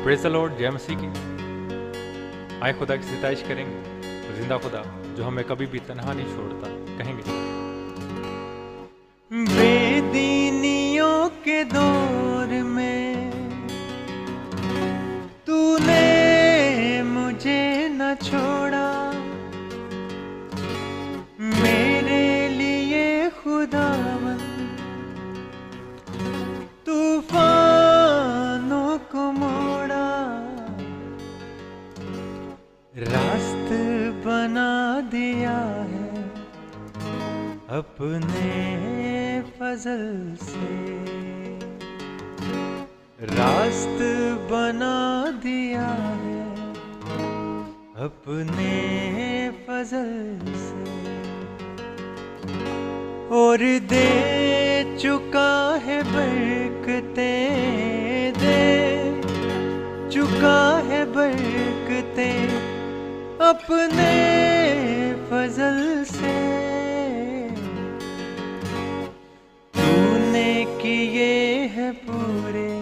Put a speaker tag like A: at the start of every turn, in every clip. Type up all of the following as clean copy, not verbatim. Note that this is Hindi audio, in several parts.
A: प्रेज़ द लॉर्ड, जय मसीह की। आए खुदा की सिताइश करेंगे, जिंदा खुदा जो हमें कभी भी तन्हा नहीं छोड़ता। कहेंगे
B: बेदीनियों के दौर में तूने मुझे न छोड़ा, मेरे लिए खुदावन तूफानों को मोड़ा, रास्ता बना दिया है अपने फजल से, रास्ता बना दिया है अपने फजल से, और दे चुका है बरकते, दे चुका है बरकते अपने फजल से। तूने किए हैं पूरे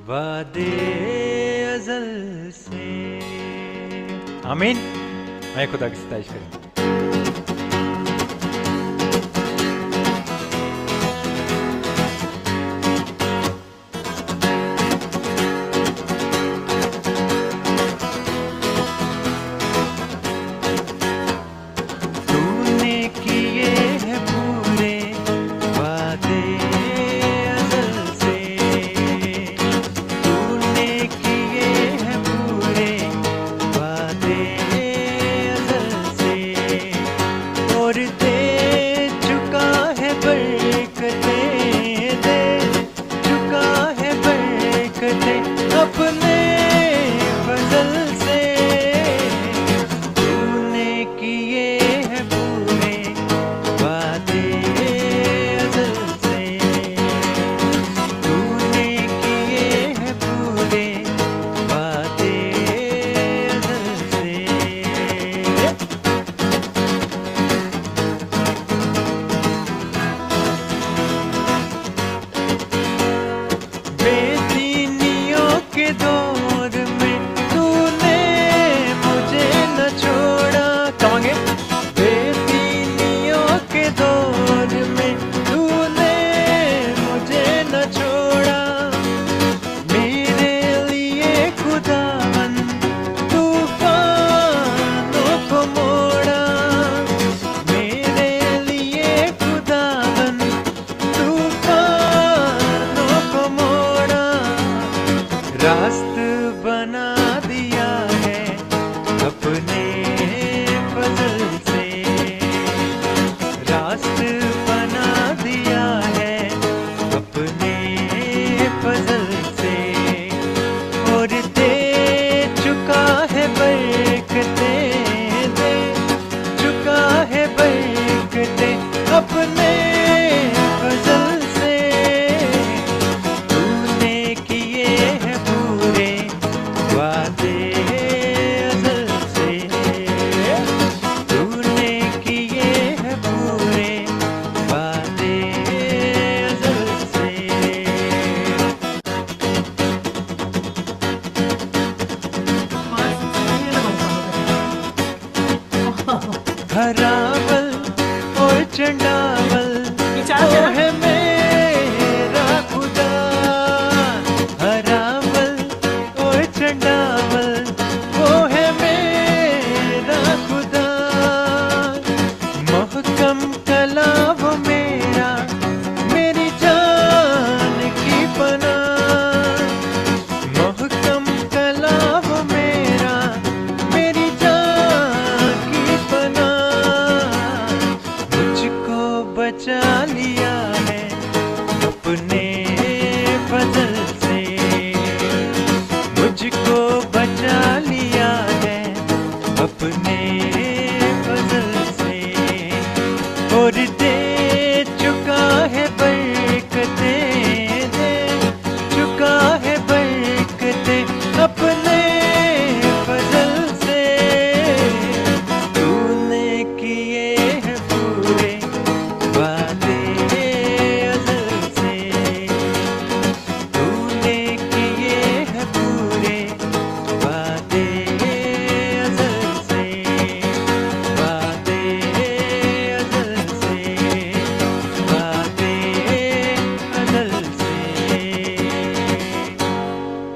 B: वादे अज़ल से।
A: आमीन। आए खुदा की सिताइश करेंगे।
B: रास्ता बना दिया है अपने फजल से, रास्ता बना दिया है अपने फजल से, और दे चुका है बरकते, दे चुका है बरकते अपने फजल से। तूने किए हैं पूरे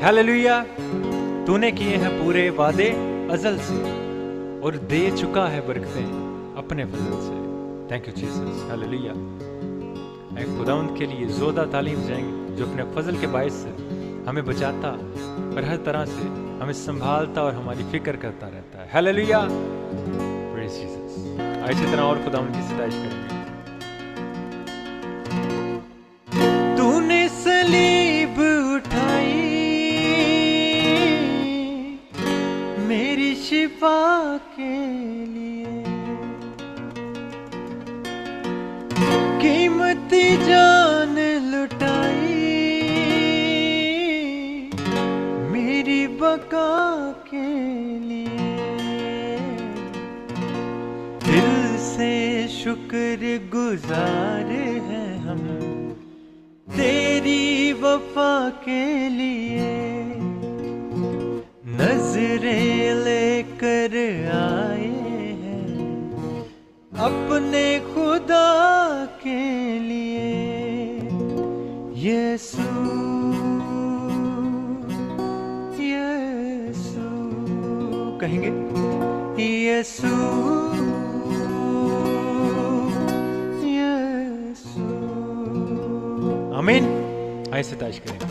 A: हालेलुया। तूने किए हैं पूरे वादे अजल से और दे चुका है बरकतें अपने फजल से। Thank you Jesus, hallelujah. खुदावंद के लिए जोरदार तालीम जाएंगे, जो अपने फजल के बायस से हमें बचाता और हर तरह से हमें संभालता और हमारी फिक्र करता रहता है। Hallelujah, praise Jesus. इसी तरह और खुदावंद की सताइश करेंगे।
B: तूने सलीब उठाई मेरी शिफा के लिए, कीमती जान लुटाई मेरी बका के लिए। दिल से शुक्र गुजार हैं हम तेरी वफा के लिए। नजरें लेकर आए हैं अपने खुदा के लिए। यीशु यीशु कहेंगे, यीशु यीशु।
A: आमीन। आइए सताइश करेंगे।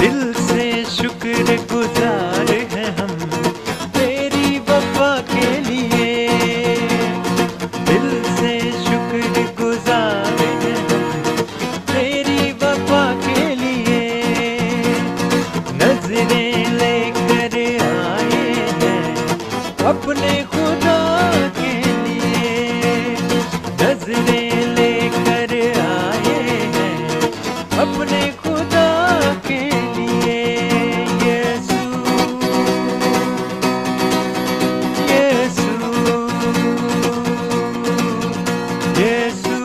B: दिल से शुक्र गुजार हैं हम तेरी वफा के लिए। दिल से शुक्र गुजार हैं हम तेरी वफा के लिए। नजरें लेकर आए हैं अपने खुदा के लिए। नजरें लेकर आए हैं अपने खुदा के लिए। यीशु यीशु यीशु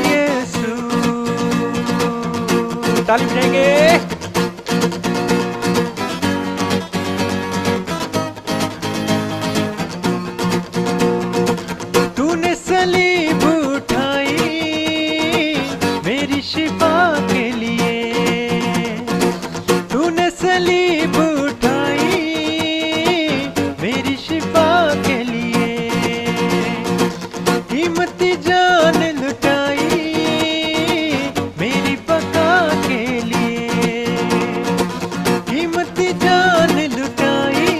B: यीशु।
A: ताली बजाएंगे।
B: तूने सलीब उठाई मेरी शिफा के लिए। तूने सलीब उठाई मेरी शिफा के लिए। कीमती जान लुटाई मेरी बका के लिए। कीमती जान लुटाई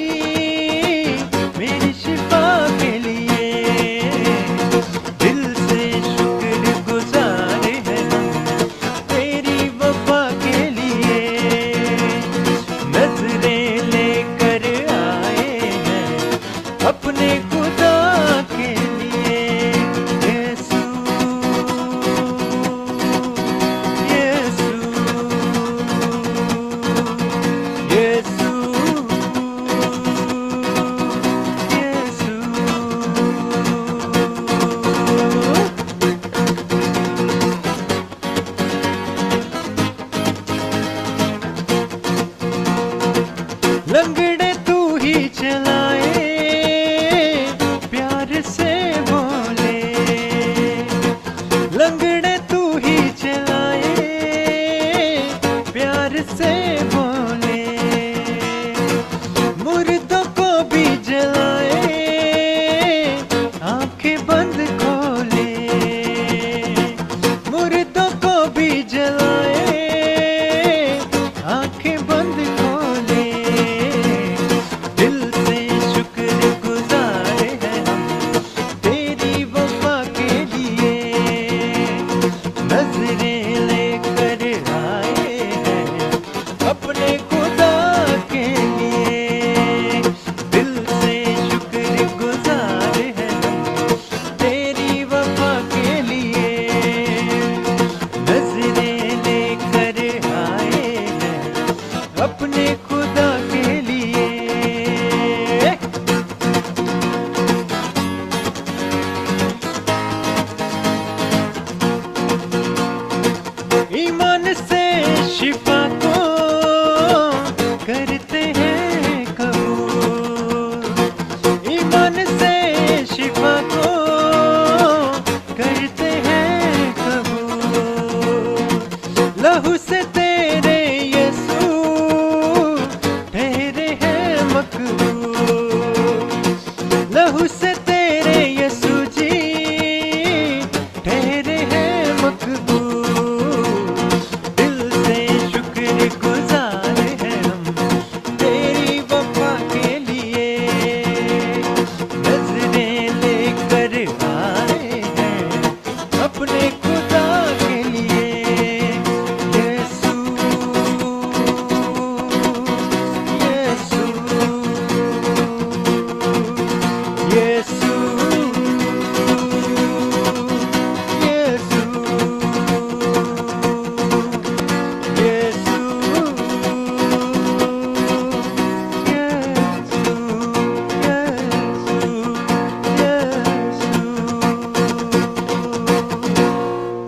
B: मेरी शिफा के लिए। दिल से शुक्र गुजार हैं हम तेरी वफा के लिए। नजरें लेकर आए हैं अपने खुदा के लिए। यीशु यीशु यीशु लंगड़े तू ही चलाए प्यार से बोले। लंगड़े तू ही चलाए प्यार से बोले। मुर्दों को भी जलाए आंखें बंद खोले। मुर्दों को भी जलाए आंखें बंद खोले। दिल से शुक्र गुजार हैं हम तेरी वफा के लिए। नजरें लेकर आए हैं अपने खुदा के लिए। दिल से शुक्र गुजार हैं हम तेरी वफा के लिए। नजरें लेकर आए हैं अपने खुदा के लिए। ईमान से शिफा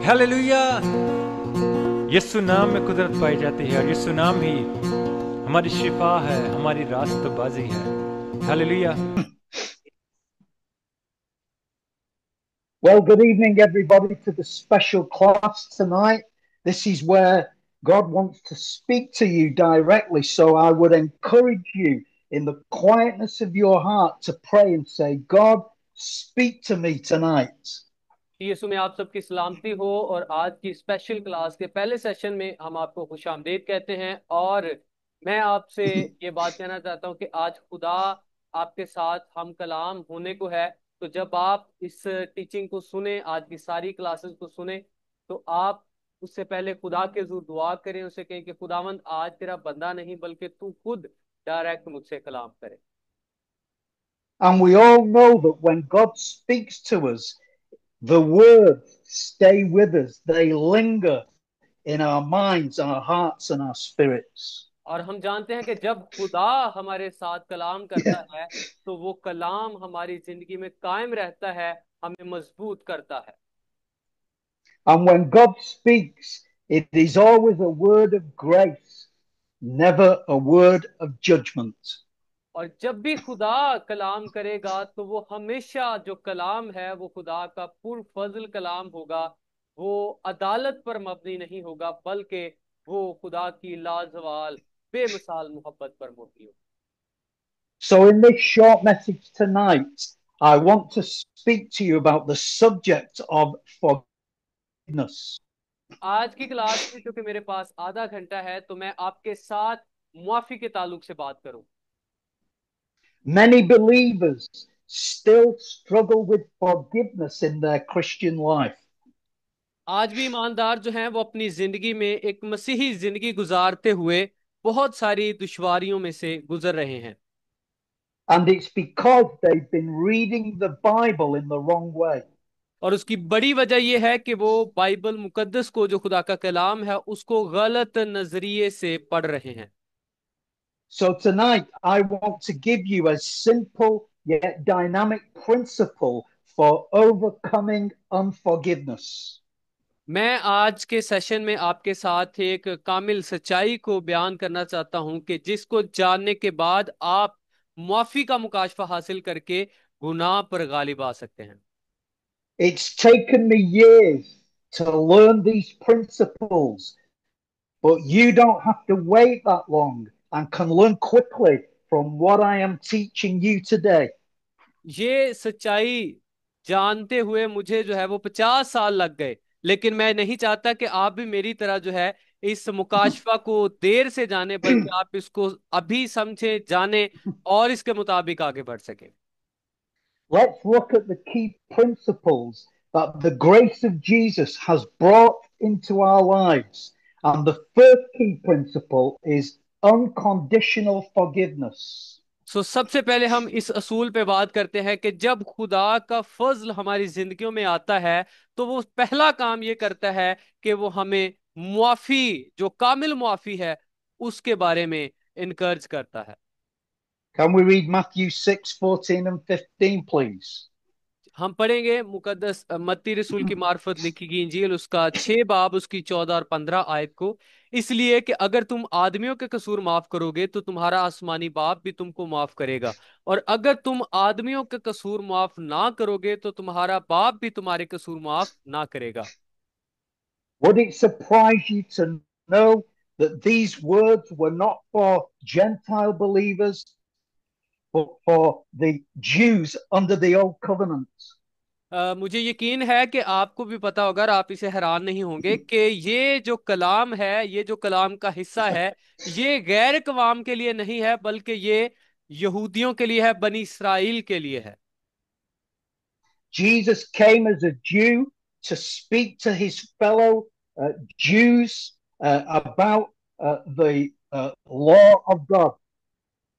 A: हालेलुया। यीशु नाम में कुदरत पाई जाती है और यीशु नाम ही हमारी शिफा है, हमारी रास्तबाजी है। Hallelujah.
C: Well, good evening, everybody, to the special class tonight. This is where God wants to speak to you directly. So I would encourage you in the quietness of your heart to pray and say, God, speak to me tonight.
D: यीशु में आप सबकी सलामती हो। और आज की स्पेशल क्लास के पहले सेशन में हम आपको खुशामदीद कहते हैं। और मैं आपसे ये बात कहना चाहता हूँ कि आज खुदा आपके साथ हम कलाम होने को है। तो जब आप इस टीचिंग को सुने, आज की सारी क्लासेस को सुने, तो आप उससे पहले खुदा के हज़ूर दुआ करें, उसे कहें कि खुदावंद आज तेरा बंदा नहीं बल्कि तू खुद डायरेक्ट मुझसे कलाम करे।
C: And we all know that when God speaks to us, the words stay with us. They linger in our minds, our hearts, and our spirits.
D: और हम जानते हैं कि जब खुदा हमारे साथ कलाम करता है तो वो कलाम हमारी जिंदगी में कायम रहता है, हमें मजबूत करता है।
C: And when God speaks, it is always a word of grace, never a word of judgment.
D: और जब भी खुदा कलाम करेगा तो वो हमेशा जो कलाम है वो खुदा का पुर फजल कलाम होगा। वो अदालत पर मबनी नहीं होगा, बल्कि वो खुदा की लाजवाल बेमिसाल मोहब्बत पर मबनी होगा।
C: So, in this short message tonight, I want to speak to you about the subject of forgiveness.
D: आज की क्लास में क्योंकि मेरे पास आधा घंटा है तो मैं आपके साथ मुआफी के ताल्लुक से बात करूं।
C: Many believers still struggle with forgiveness in their Christian life.
D: आज भी ईमानदार जो हैं वो अपनी जिंदगी में एक मसीही जिंदगी गुजारते हुए बहुत सारी दुश्वारियों में से गुजर रहे हैं।
C: And it's because they've been reading the Bible in the wrong way.
D: और उसकी बड़ी वजह यह है कि वो बाइबल मुकद्दस को, जो खुदा का कलाम है, उसको गलत नजरिए से पढ़ रहे हैं।
C: So tonight, I want to give you a simple yet dynamic principle for overcoming unforgiveness.
D: मैं आज के सेशन में आपके साथ एक कामिल सच्चाई को बयान करना चाहता हूं कि जिसको जानने के बाद आप मुआफी का मुकाशफा हासिल करके गुनाह पर गालिब आ सकते हैं।
C: It's taken me years to learn these principles, but you don't have to wait that long and can learn quickly from what I am teaching you today.
D: ये सच्चाई जानते हुए मुझे जो है वो 50 साल लग गए, लेकिन मैं नहीं चाहता कि आप भी मेरी तरह जो है इस मुकाशफा को देर से जाने, बल्कि आप इसको अभी समझे, जाने और इसके मुताबिक आगे बढ़ सके।
C: Let's look at the key principles that the grace of Jesus has brought into our lives. And the first key principle is unconditional forgiveness.
D: सबसे पहले हम इस असूल पे बात करते हैं कि जब खुदा का फजल हमारी जिंदगियों में आता है तो वो पहला काम ये करता है कि वो हमें मुआफी, जो कामिल मुआफी है, उसके बारे में इनकर्ज करता है।
C: Can we read Matthew 6:14 and 15, please?
D: हम पढ़ेंगे मुकद्दस मत्ती रसूल की मार्फत लिखी गई इंजील, उसका 6 बाब, उसकी 14 और 15 आयत को। इसलिए कि अगर तुम आदमियों के कसूर माफ करोगे तो तुम्हारा आसमानी बाप भी तुमको माफ करेगा, और अगर तुम आदमियों के कसूर माफ ना करोगे तो तुम्हारा बाप भी तुम्हारे कसूर माफ ना करेगा।
C: Would it surprise you to know that these words were not for Gentile believers, but for the Jews under the old covenant?
D: मुझे यकीन है कि आपको भी पता होगा, और आप इसे हैरान नहीं होंगे, कि ये जो कलाम है, ये जो कलाम का हिस्सा है, ये गैर कवाम के लिए नहीं है, बल्कि ये यहूदियों के लिए है, बनी इसराइल के लिए है।
C: Jesus came as a Jew to speak to his fellow Jews about the law of God.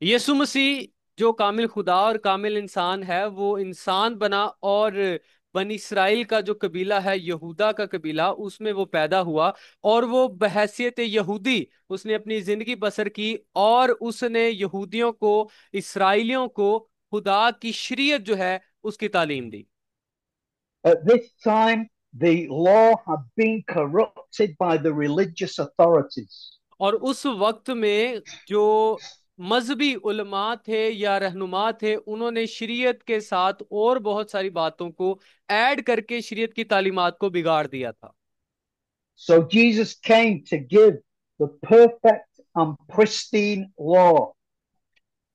D: यीशु मसीह जो कामिल खुदा और कामिल इंसान है, वो इंसान बना और बनी इसराइल का जो कबीला है, यहूदा का कबीला, उसमें वो पैदा हुआ, और वो बहैसियत यहूदी उसने अपनी जिंदगी बसर की, और उसने यहूदियों को, इसराइलियों को खुदा की शरीयत जो है उसकी तालीम दी।
C: At this time, the law had been corrupted by the religious authorities.
D: और उस वक्त में जो मजहबी उलमा थे या रहनुमा थे, उन्होंने शरीयत के साथ और बहुत सारी बातों को ऐड करके शरीयत की तालीमात को बिगाड़ दिया था।
C: So Jesus came to give the perfect and pristine law.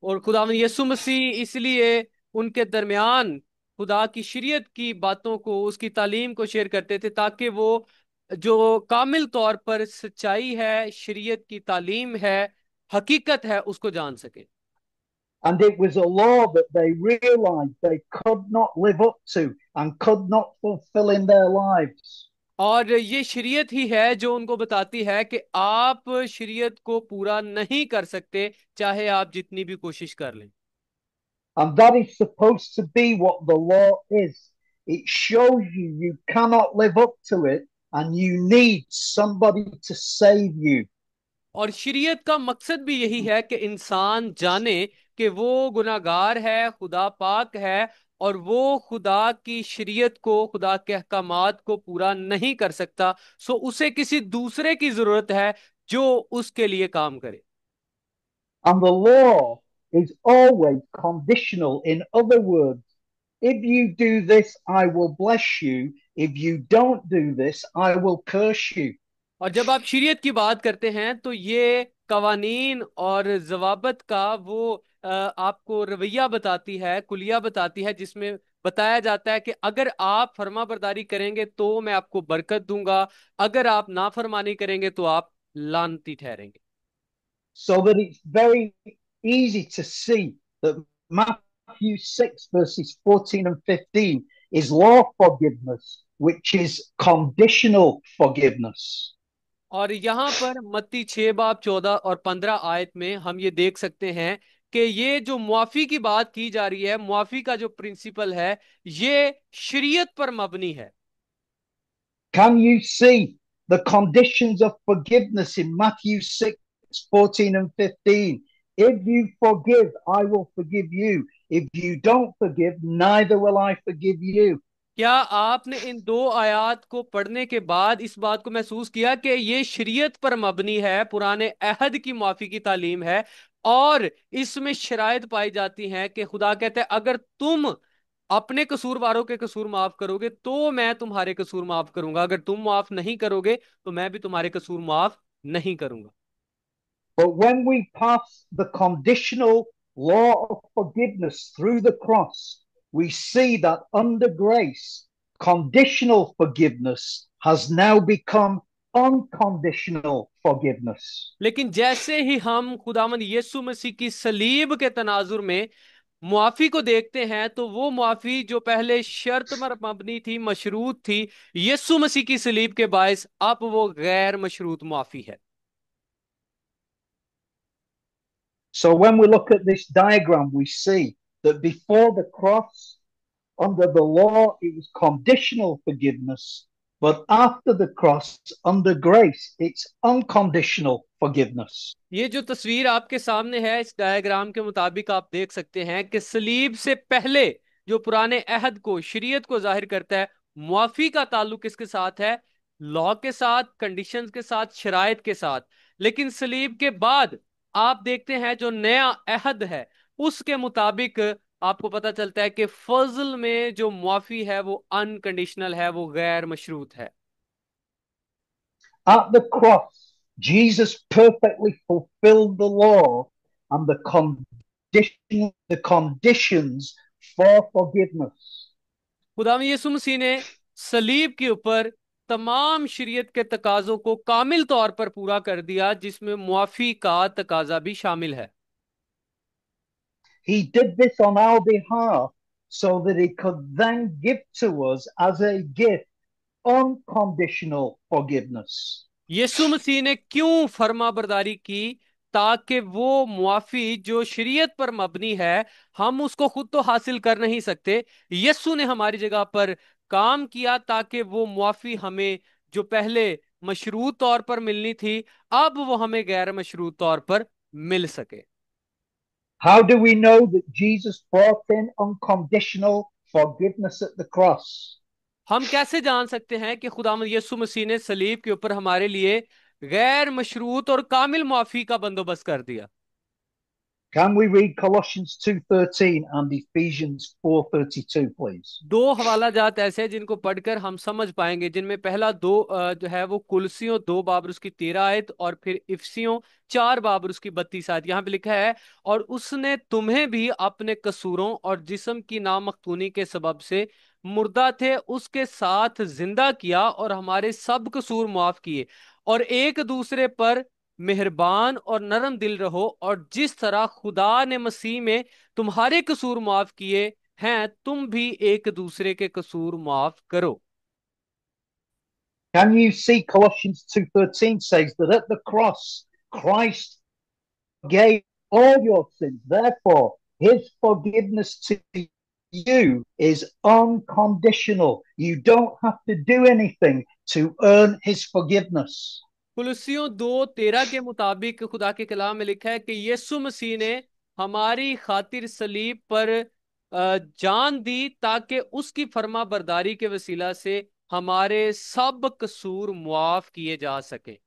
D: और खुदावंद यीशु मसीह इसलिए उनके दरमियान खुदा की शरीयत की बातों को, उसकी तालीम को शेयर करते थे, ताकि वो जो कामिल तौर पर सच्चाई है, शरीयत की तालीम है, हकीकत है, उसको जान सके।
C: And it was a law that they realized they could not live up to and could not fulfill in their lives.
D: और ये शरीयत ही है जो उनको बताती है कि आप शरीयत को पूरा नहीं कर सकते, चाहे आप जितनी भी कोशिश कर लें।
C: And that is supposed to be what the law is. It shows you cannot live up to it and you need somebody to save you.
D: और शरीयत का मकसद भी यही है कि इंसान जाने कि वो गुनाहगार है, खुदा पाक है, और वो खुदा की शरीयत को, खुदा के अहकामात को पूरा नहीं कर सकता। सो उसे किसी दूसरे की जरूरत है जो उसके लिए काम करे।
C: And the law is always conditional. In other words, if you do this, I will bless you. If you don't do this, I will curse you.
D: और जब आप शरीयत की बात करते हैं तो ये कवानीन और जवाबत का वो आपको रवैया बताती है, कुलिया बताती है, जिसमें बताया जाता है कि अगर आप फर्मा बरदारी करेंगे तो मैं आपको बरकत दूंगा, अगर आप नाफरमानी करेंगे तो आप लानती ठहरेंगे।
C: So that it's very easy to see that Matthew 6, verses 14 and 15 is law forgiveness, which is conditional forgiveness.
D: और यहाँ पर मत्ती 6 बाब 14 और 15 आयत में हम ये देख सकते हैं कि ये जो मुआफी की बात की जा रही है, मुआफी का जो प्रिंसिपल है, ये शरीयत पर मबनी है।
C: Can you see the conditions of forgiveness in Matthew 6, 14 and 15? If you forgive, I will forgive you. If you don't forgive, neither will I forgive you.
D: क्या आपने इन दो आयात को पढ़ने के बाद इस बात को महसूस किया कि ये शरीयत पर मबनी है, पुराने अहद की माफी की तालीम है, और इसमें शराइत पाई जाती हैं कि खुदा कहते हैं अगर तुम अपने कसूरवारों के कसूर माफ करोगे तो मैं तुम्हारे कसूर माफ करूंगा, अगर तुम माफ नहीं करोगे तो मैं भी तुम्हारे कसूर माफ नहीं करूंगा।
C: But when we pass the conditional law of forgiveness through the cross, we see that under grace, conditional forgiveness has now become unconditional forgiveness.
D: लेकिन जैसे ही हम खुदावंद यीशु मसीह की सलीब के तनाजुर में मुआफी को देखते हैं, तो वो मुआफी जो पहले शर्त पर मबनी थी, मशरूत थी, यीशु मसीह की सलीब के बायस अब वो गैर मशरूत मुआफी है।
C: So when we look at this diagram, we see that before the cross, under the law, it was conditional forgiveness. But after the cross, under grace, it's unconditional forgiveness.
D: ये जो तस्वीर आपके सामने है, इस डायग्राम के मुताबिक आप देख सकते हैं कि सलीब से पहले जो पुराने अहद को, शरीयत को जाहिर करता है, मुआफी का ताल्लुक किसके साथ है? लॉ के साथ, कंडीशंस के साथ, शराइत के साथ। लेकिन सलीब के बाद आप देखते हैं जो नया अहद है, उसके मुताबिक आपको पता चलता है कि फजल में जो मुआफी है वो अनकंडीशनल है, वो गैर मशरूत है।
C: At the cross, Jesus perfectly fulfilled the law and the conditions for forgiveness.
D: खुदा यीशु मसीह ने सलीब के ऊपर तमाम शरीयत के तकाजों को कामिल तौर पर पूरा कर दिया, जिसमें मुआफी का तकाजा भी शामिल है।
C: He did this on our behalf so that he could then give to us as a gift unconditional forgiveness.
D: यीशु मसीह ने क्यों फर्मा बरदारी की? ताकि वो मुआफी जो शरीयत पर मबनी है, हम उसको खुद तो हासिल कर नहीं सकते, यीशु ने हमारी जगह पर काम किया ताकि वो मुआफी हमें जो पहले मशरूत तौर पर मिलनी थी, अब वो हमें गैर मशरूत तौर पर मिल सके।
C: How do we know that Jesus brought in unconditional forgiveness at the cross?
D: हम कैसे जान सकते हैं कि खुदावंद यीशु मसीह ने सलीब के ऊपर हमारे लिए गैर मशरूत और कामिल माफी का बंदोबस्त कर दिया?
C: Can we read Colossians 2:13 and Ephesians 4:32, please?
D: दो हवाला जात ऐसे हैं जिनको पढ़कर हम समझ पाएंगे, जिनमें पहला दो जो है वो कुलसियों 2 बाब उसकी 13 आयत, और फिर इफसियों 4 बाब उसकी 32 आयत। यहाँ पे लिखा है, और उसने तुम्हें भी अपने कसूरों और जिस्म की नामख्तूनी के सबब से मुर्दा थे उसके साथ जिंदा किया, और हमारे सब कसूर माफ किए, और एक दूसरे पर मेहरबान और नरम दिल रहो, और जिस तरह खुदा ने मसीह में तुम्हारे कसूर माफ किए हैं, तुम भी एक दूसरे के कसूर माफ करो।
C: Can you see Colossians 2:13 says that at the cross Christ gave all your sins. Therefore, his forgiveness to you is unconditional. You don't have to do anything to earn his forgiveness.
D: कुलुस्सियों 2:13 के मुताबिक खुदा के कलाम में लिखा है कि यीशु मसीह ने हमारी खातिर सलीब पर जान दी, ताकि उसकी फर्मा बरदारी के वसीला से हमारे सब कसूर मुआफ किए जा सके।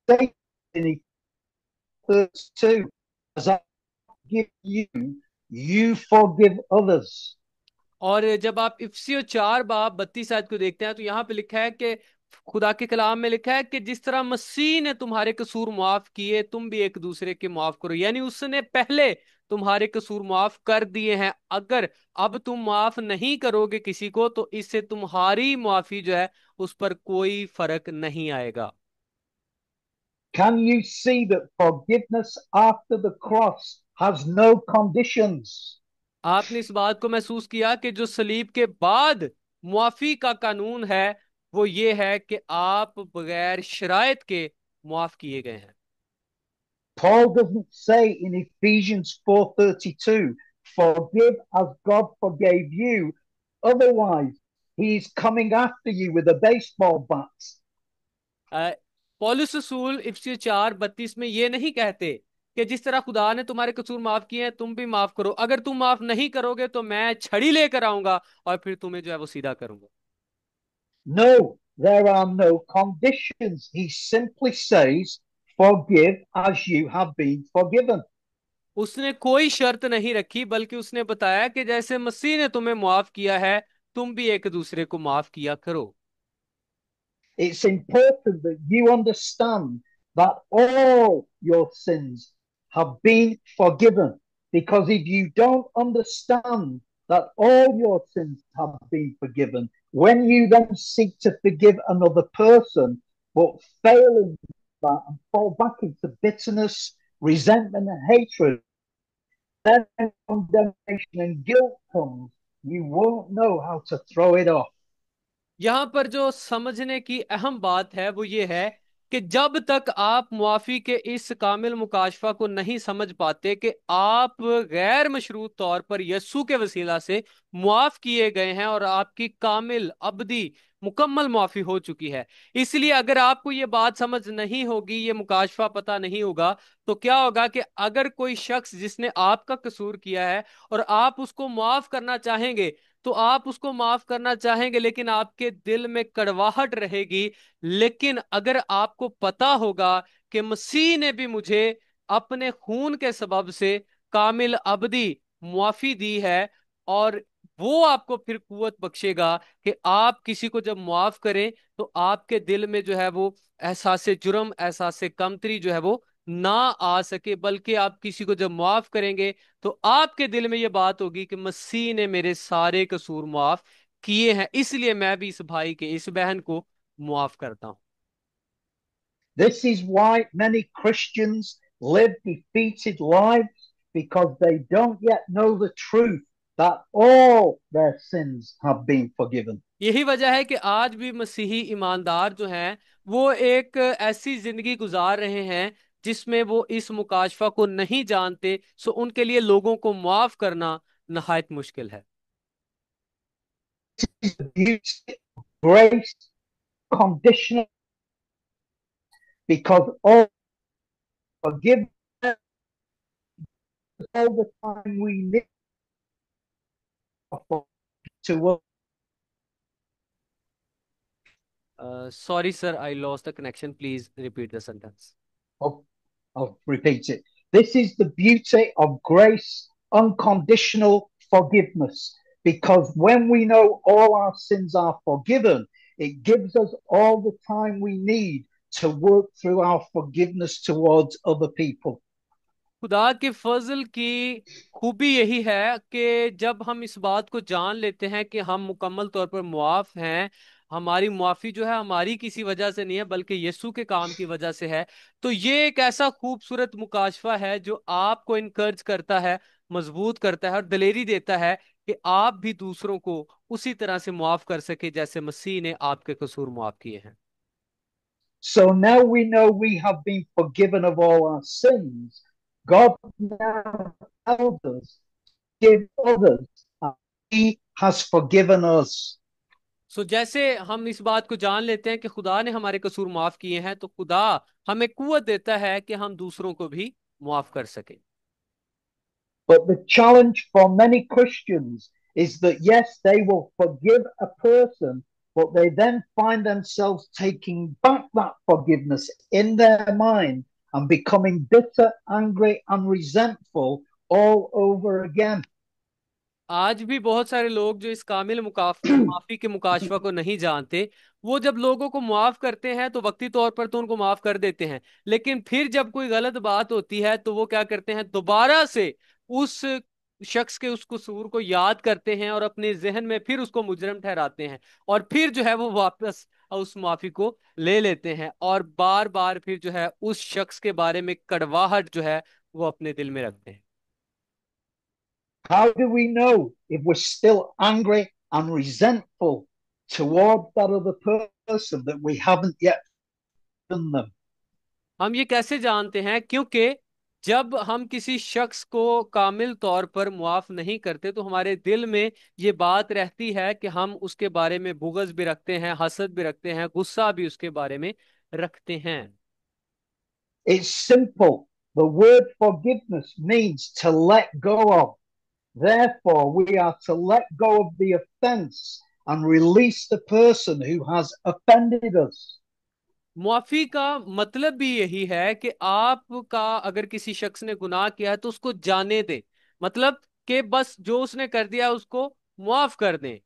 C: In verse 2, as I forgive you, you forgive others.
D: और जब आप इफिसियों 4 बाब 32 आयत को देखते हैं, तो यहाँ पे लिखा है कि खुदा के कलाम में लिखा है कि जिस तरह मसीह ने तुम्हारे कसूर माफ किए, तुम भी एक दूसरे के माफ करो। यानी उसने पहले तुम्हारे कसूर माफ कर दिए हैं। अगर अब तुम माफ नहीं करोगे किसी को, तो इससे तुम्हारी माफी जो है उस पर कोई फर्क नहीं आएगा।
C: Can you see that forgiveness after the cross has no conditions?
D: आपने इस बात को महसूस किया कि जो सलीब के बाद मुआफी का कानून है, वो ये है कि आप बगैर शराइत के मुआफ किए गए हैं।
C: Paul doesn't say in Ephesians 4:32, forgive as God forgave you. Otherwise, he's coming after you with a baseball bat.
D: पौलुस रसूल इफिसियों 4:32 में ये नहीं कहते कि जिस तरह खुदा ने तुम्हारे कसूर माफ किए हैं, तुम भी माफ करो। अगर तुम माफ नहीं करोगे तो मैं छड़ी लेकर आऊंगा और फिर तुम्हें जो है वो सीधा करूंगा।
C: No, there are no conditions. He simply says, forgive as you have been forgiven.
D: उसने कोई शर्त नहीं रखी, बल्कि उसने बताया कि जैसे मसीह ने तुम्हें माफ किया है, तुम भी एक दूसरे को माफ किया करो।
C: It's important that you understand that all your sins have been forgiven. Because if you don't understand that all your sins have been forgiven, when you then seek to forgive another person, but fail in that and fall back into bitterness, resentment, and hatred, then condemnation and guilt comes, you won't know how to throw it off.
D: यहां पर जो समझने की अहम बात है वो ये है कि जब तक आप मुआफी के इस कामिल मुकाशफा को नहीं समझ पाते कि आप गैर मशरूत तौर पर यस्सु के वसीला से मुआफ किए गए हैं और आपकी कामिल अबदी मुकम्मल मुआफी हो चुकी है, इसलिए अगर आपको ये बात समझ नहीं होगी, ये मुकाशफा पता नहीं होगा, तो क्या होगा कि अगर कोई शख्स जिसने आपका कसूर किया है और आप उसको मुआफ करना चाहेंगे, तो आप उसको माफ करना चाहेंगे, लेकिन आपके दिल में कड़वाहट रहेगी। लेकिन अगर आपको पता होगा कि मसीह ने भी मुझे अपने खून के सबब से कामिल अबदी मुआफी दी है, और वो आपको फिर कुव्वत बख्शेगा कि आप किसी को जब मुआफ करें, तो आपके दिल में जो है वो एहसास जुर्म, एहसास कमतरी जो है वो ना आ सके, बल्कि आप किसी को जब मुआफ करेंगे, तो आपके दिल में यह बात होगी कि मसीह ने मेरे सारे कसूर मुआफ किए हैं, इसलिए मैं भी इस भाई के, इस बहन को मुआफ करता हूं।
C: This is why many Christians live defeated lives because they don't yet know the truth that all their sins have been forgiven.
D: यही वजह है कि आज भी मसीही ईमानदार जो हैं वो एक ऐसी जिंदगी गुजार रहे हैं जिसमें वो इस मुकाशफा को नहीं जानते। सो उनके लिए लोगों को माफ करना नहायत मुश्किल है।
C: Beauty, grace, conditional, because all forgiveness all the time we live for to
D: Sorry, sir, I lost the connection. Please repeat the sentence.
C: I'll, I'll repeat it. This is the beauty of grace, unconditional forgiveness. Because when we know all our sins are forgiven, it gives us all the time we need to work through our forgiveness towards other people.
D: खुदा के फजल की खूबी यही है कि जब हम इस बात को जान लेते हैं कि हम मुकम्मल तौर पर मुआफ हैं, हमारी मुआफी जो है हमारी किसी वजह से नहीं है बल्कि यीशु के काम की वजह से है, तो ये एक ऐसा खूबसूरत मुकाशफा है जो आपको इनकर्ज करता है, मजबूत करता है और दिलेरी देता है कि आप भी दूसरों को उसी तरह से मुआफ कर सके जैसे मसीह ने आपके कसूर मुआफ किए हैं।
C: So now we know we have been forgiven of all our sins. God now tells us, give others, and He has forgiven us.
D: जैसे हम इस बात को जान लेते हैं कि खुदा ने हमारे कसूर माफ किए हैं, तो खुदा हमें कुव्वत देता है कि हम दूसरों को भी माफ कर सके।
C: But the challenge for many Christians is that, yes, they will forgive a person, but they then find themselves taking back that forgiveness in their mind and becoming bitter, angry, and resentful all over again.
D: आज भी बहुत सारे लोग जो इस कामिल माफी के मुकाशवा को नहीं जानते, वो जब लोगों को माफ करते हैं तो वक्ती तौर पर तो उनको माफ कर देते हैं, लेकिन फिर जब कोई गलत बात होती है तो वो क्या करते हैं, दोबारा से उस शख्स के उस कसूर को याद करते हैं और अपने जहन में फिर उसको मुजरम ठहराते हैं, और फिर जो है वो वापस उस माफी को ले लेते हैं और बार बार फिर जो है उस शख्स के बारे में कड़वाहट जो है वो अपने दिल में रखते हैं।
C: How do we know if we're still angry and resentful towards that other person that we haven't yet done them?
D: हम ये कैसे जानते हैं? क्योंकि जब हम किसी शख्स को कामिल तौर पर मुआफ नहीं करते तो हमारे दिल में ये बात रहती है कि हम उसके बारे में बुग़्ज़ भी रखते हैं, हसद भी रखते हैं, गुस्सा भी उसके बारे में रखते हैं।
C: It's simple. The word forgiveness means to let go of. Therefore, we are to let go of the offense and release the person who has offended us.
D: मुआफी का मतलब भी यही है कि आपका अगर किसी शख्स ने गुनाह किया है तो उसको जाने दे, मतलब कि बस जो उसने कर दिया उसको मुआफ कर दें।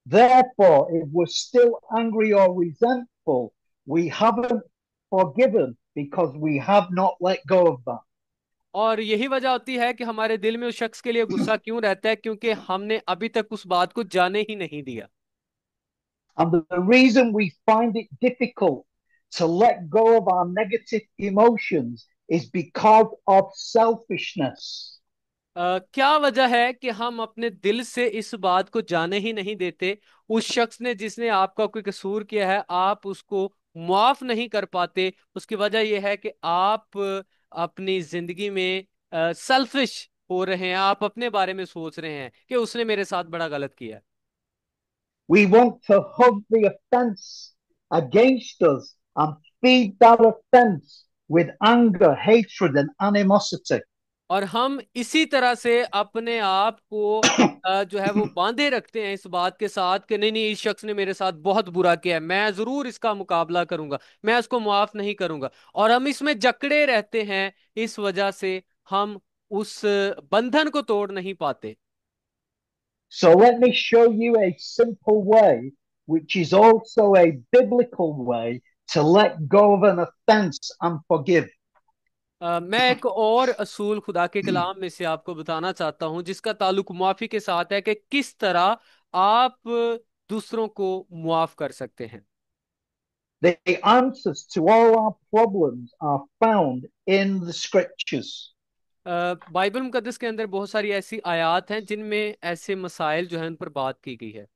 C: Therefore, if we're still angry or resentful, we haven't forgiven because we have not let go of that.
D: और यही वजह होती है कि हमारे दिल में उस शख्स के लिए गुस्सा क्यों रहता है, क्योंकि हमने अभी तक उस बात को जाने ही नहीं दिया।
C: And the reason we find it difficult to let go of our negative emotions is because of selfishness.
D: क्या वजह है कि हम अपने दिल से इस बात को जाने ही नहीं देते? उस शख्स ने जिसने आपका कोई कसूर किया है आप उसको माफ नहीं कर पाते, उसकी वजह यह है कि आप अपनी जिंदगी में सेल्फिश हो रहे हैं, आप अपने बारे में सोच रहे हैं कि उसने मेरे साथ बड़ा गलत किया।
C: We want to hug the offense against us and feed that offense with anger, hatred, and animosity.
D: और हम इसी तरह से अपने आप को जो है वो बांधे रखते हैं इस बात के साथ कि नहीं नहीं, इस शख्स ने मेरे साथ बहुत बुरा किया है, मैं जरूर इसका मुकाबला करूंगा, मैं उसको माफ नहीं करूंगा, और हम इसमें जकड़े रहते हैं। इस वजह से हम उस बंधन को तोड़ नहीं पाते।
C: So let me show you a simple way, which is also a biblical way to let go of an offense and forgive.
D: मैं एक और असूल खुदा के कलाम में से आपको बताना चाहता हूं जिसका ताल्लुक मुआफी के साथ है कि किस तरह आप दूसरों को मुआफ कर सकते हैं।
C: The answers to all our problems are found in the scriptures.
D: Bible मुकद्दस के अंदर बहुत सारी ऐसी आयत हैं जिनमें ऐसे मसाइल जो हैं उन पर बात की गई है।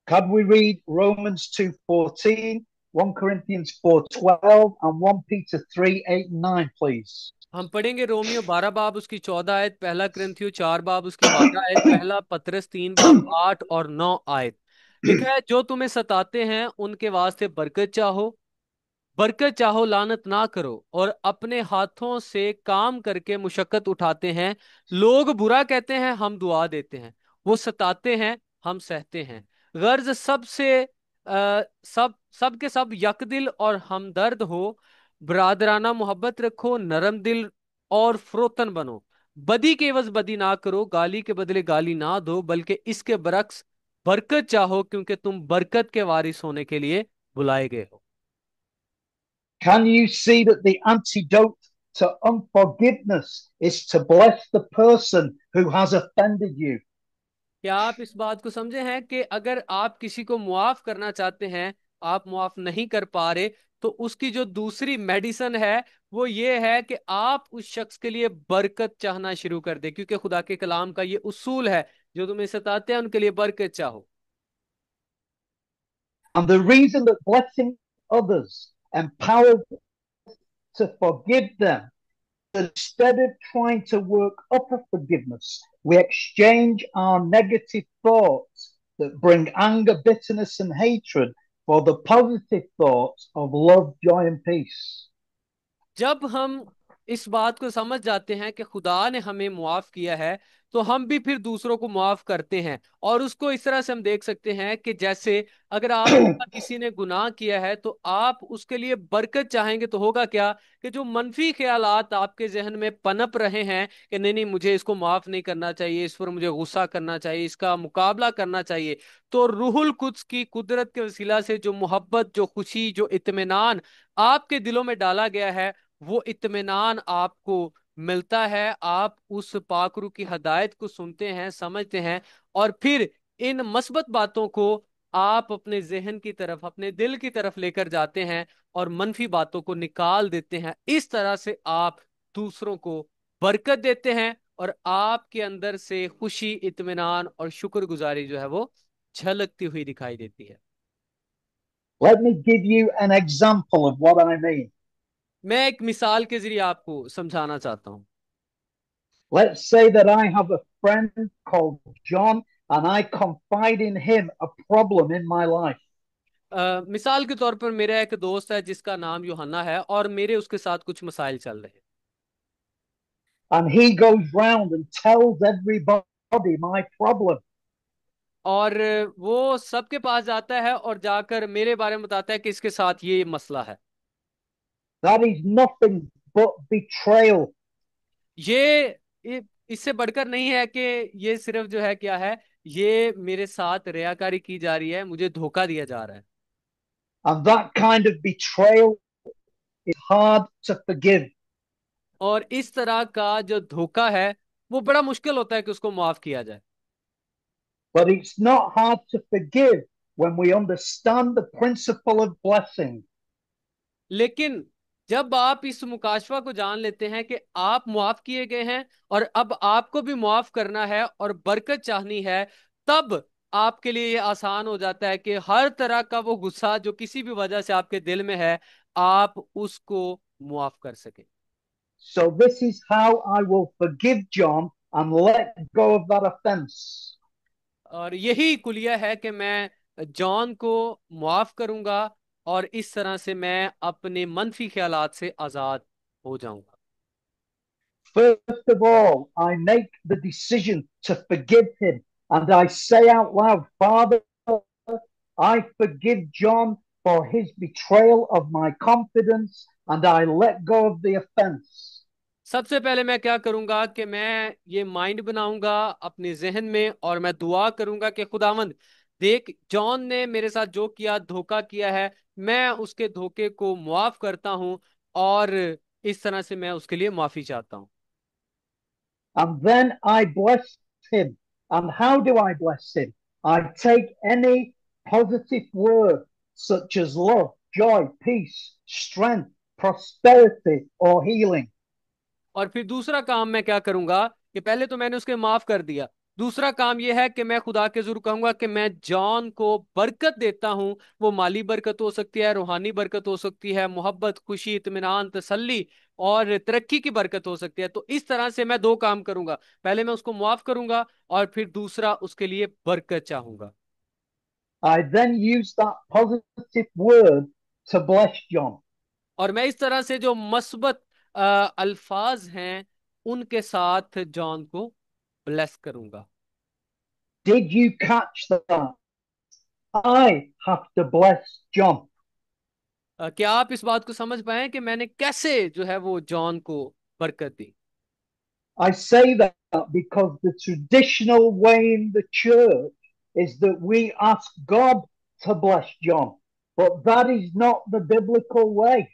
C: Can we read Romans 2:14, 1 Corinthians 4:12, and 1 Peter 3:8 and 9, please?
D: हम पढ़ेंगे रोमियो 12 बाब उसकी 14 आयत, पहला करंथियो 4 बाब उसकी 12 आयत, पहला पतरस 3 बाब 8 और 9 आयत। लिखा है, जो तुम्हें सताते हैं उनके वास्ते बरकत चाहो, लानत ना करो, और अपने हाथों से काम करके मुशक्कत उठाते हैं। लोग बुरा कहते हैं, हम दुआ देते हैं। वो सताते हैं, हम सहते हैं। गर्ज सबसे सब के सब यकदिल और हमदर्द हो, बरादराना मोहब्बत रखो, नरम दिल और फरोतन बनो। बदी के एवज बदी ना करो, गाली के बदले गाली ना दो, बल्कि इसके बरक्स बरकत चाहो, क्योंकि तुम बरकत के वारिस होने के लिए बुलाए गए हो।
C: Can you see that the antidote to unforgiveness is to bless the person who has offended you?
D: क्या आप इस बात को समझे हैं कि अगर आप किसी को मुआफ करना चाहते हैं, आप मुआफ नहीं कर पा रहे, तो उसकी जो दूसरी मेडिसिन है वो ये है कि आप उस शख्स के लिए बरकत चाहना शुरू कर दे, क्योंकि खुदा के कलाम का ये उसूल है, जो तुम्हें सताते हैं उनके लिए बरकत चाहो।
C: And the reason that blessing others empowers to forgive them, that instead of trying to work up a forgiveness, we exchange our negative thoughts that bring anger, bitterness, and hatred for the positive thoughts of love, joy, and peace.
D: जब हम इस बात को समझ जाते हैं कि खुदा ने हमें मुआफ किया है, तो हम भी फिर दूसरों को मुआफ करते हैं। और उसको इस तरह से हम देख सकते हैं कि जैसे अगर आपका किसी ने गुनाह किया है तो आप उसके लिए बरकत चाहेंगे, तो होगा क्या कि जो मनफी ख्यालात आपके जहन में पनप रहे हैं कि नहीं नहीं मुझे इसको माफ नहीं करना चाहिए, इस पर मुझे गुस्सा करना चाहिए, इसका मुकाबला करना चाहिए, तो रूहुल कुद्स की कुदरत के वसीला से जो मोहब्बत, जो खुशी, जो इत्मीनान आपके दिलों में डाला गया है, वो इत्मीनान आपको मिलता है। आप उस पाकरू की हदायत को सुनते हैं, समझते हैं, और फिर इन मस्बत बातों को आप अपने जहन की तरफ, अपने दिल की तरफ लेकर जाते हैं और मनफी बातों को निकाल देते हैं। इस तरह से आप दूसरों को बरकत देते हैं और आपके अंदर से खुशी, इत्मीनान और शुक्रगुजारी जो है वो झलकती हुई दिखाई देती है।
C: Let me give you an example of what I mean.
D: मैं एक मिसाल के जरिए आपको समझाना चाहता हूं।
C: Let's say that I have a friend called John and I confide in him a problem in my life.
D: मिसाल के तौर पर मेरा एक दोस्त है जिसका नाम यूहन्ना है, और मेरे उसके साथ कुछ मसाइल चल रहे हैं।
C: And he goes round and tells everybody my problem.
D: और वो सबके पास जाता है और जाकर मेरे बारे में बताता है कि इसके साथ ये मसला है।
C: That is nothing but betrayal.
D: ये इससे बढ़कर नहीं है कि ये सिर्फ जो है क्या है, ये मेरे साथ रियाकारी की जा रही है, मुझे धोखा दिया जा रहा है।
C: And that kind of betrayal is hard to forgive.
D: और इस तरह का जो धोखा है वो बड़ा मुश्किल होता है कि उसको माफ किया जाए।
C: But it's not hard to forgive when we understand the principle of blessing.
D: लेकिन जब आप इस मुकाशवा को जान लेते हैं कि आप मुआफ किए गए हैं और अब आपको भी मुआफ करना है और बरकत चाहनी है, तब आपके लिए ये आसान हो जाता है कि हर तरह का वो गुस्सा जो किसी भी वजह से आपके दिल में है, आप उसको मुआफ कर सके।
C: So this is how I will forgive John and let go of that offense.
D: और यही कुलिया है कि मैं जॉन को मुआफ करूंगा और इस तरह से मैं अपने मनफी ख्यालात से आजाद हो जाऊंगा।
C: First of all, I make the decision to forgive him and I say out loud, Father, I forgive John for his betrayal of my confidence and I let go of the offense.
D: सबसे पहले मैं क्या करूंगा कि मैं ये माइंड बनाऊंगा अपने जहन में, और मैं दुआ करूंगा कि खुदावंद देख, जॉन ने मेरे साथ जो किया, धोखा किया है, मैं उसके धोखे को मुआफ करता हूं और इस तरह से मैं उसके लिए माफी चाहता हूं।
C: And then I bless him. And how do I bless him? I take any positive word such as love, joy, peace, strength, prosperity, or healing.
D: और फिर दूसरा काम मैं क्या करूंगा कि पहले तो मैंने उसके माफ कर दिया, दूसरा काम यह है कि मैं खुदा के जरूर कहूंगा कि मैं जॉन को बरकत देता हूं। वो माली बरकत हो सकती है, रूहानी बरकत हो सकती है, मोहब्बत, खुशी, इत्मीनान, तसल्ली और तरक्की की बरकत हो सकती है। तो इस तरह से मैं दो काम करूंगा, पहले मैं उसको माफ करूंगा और फिर दूसरा उसके लिए बरकत चाहूंगा।
C: I then use that positive word to bless John.
D: और मैं इस तरह से जो मस्बत अल्फाज हैं उनके साथ जॉन को ब्लेस करूंगा।
C: Did you catch that? I have to bless John.
D: क्या आप इस बात को समझ पाए कि मैंने कैसे जो है वो जॉन को बरकत दी?
C: I say that because the traditional way in the church is that we ask God to bless John, but that is not the biblical way.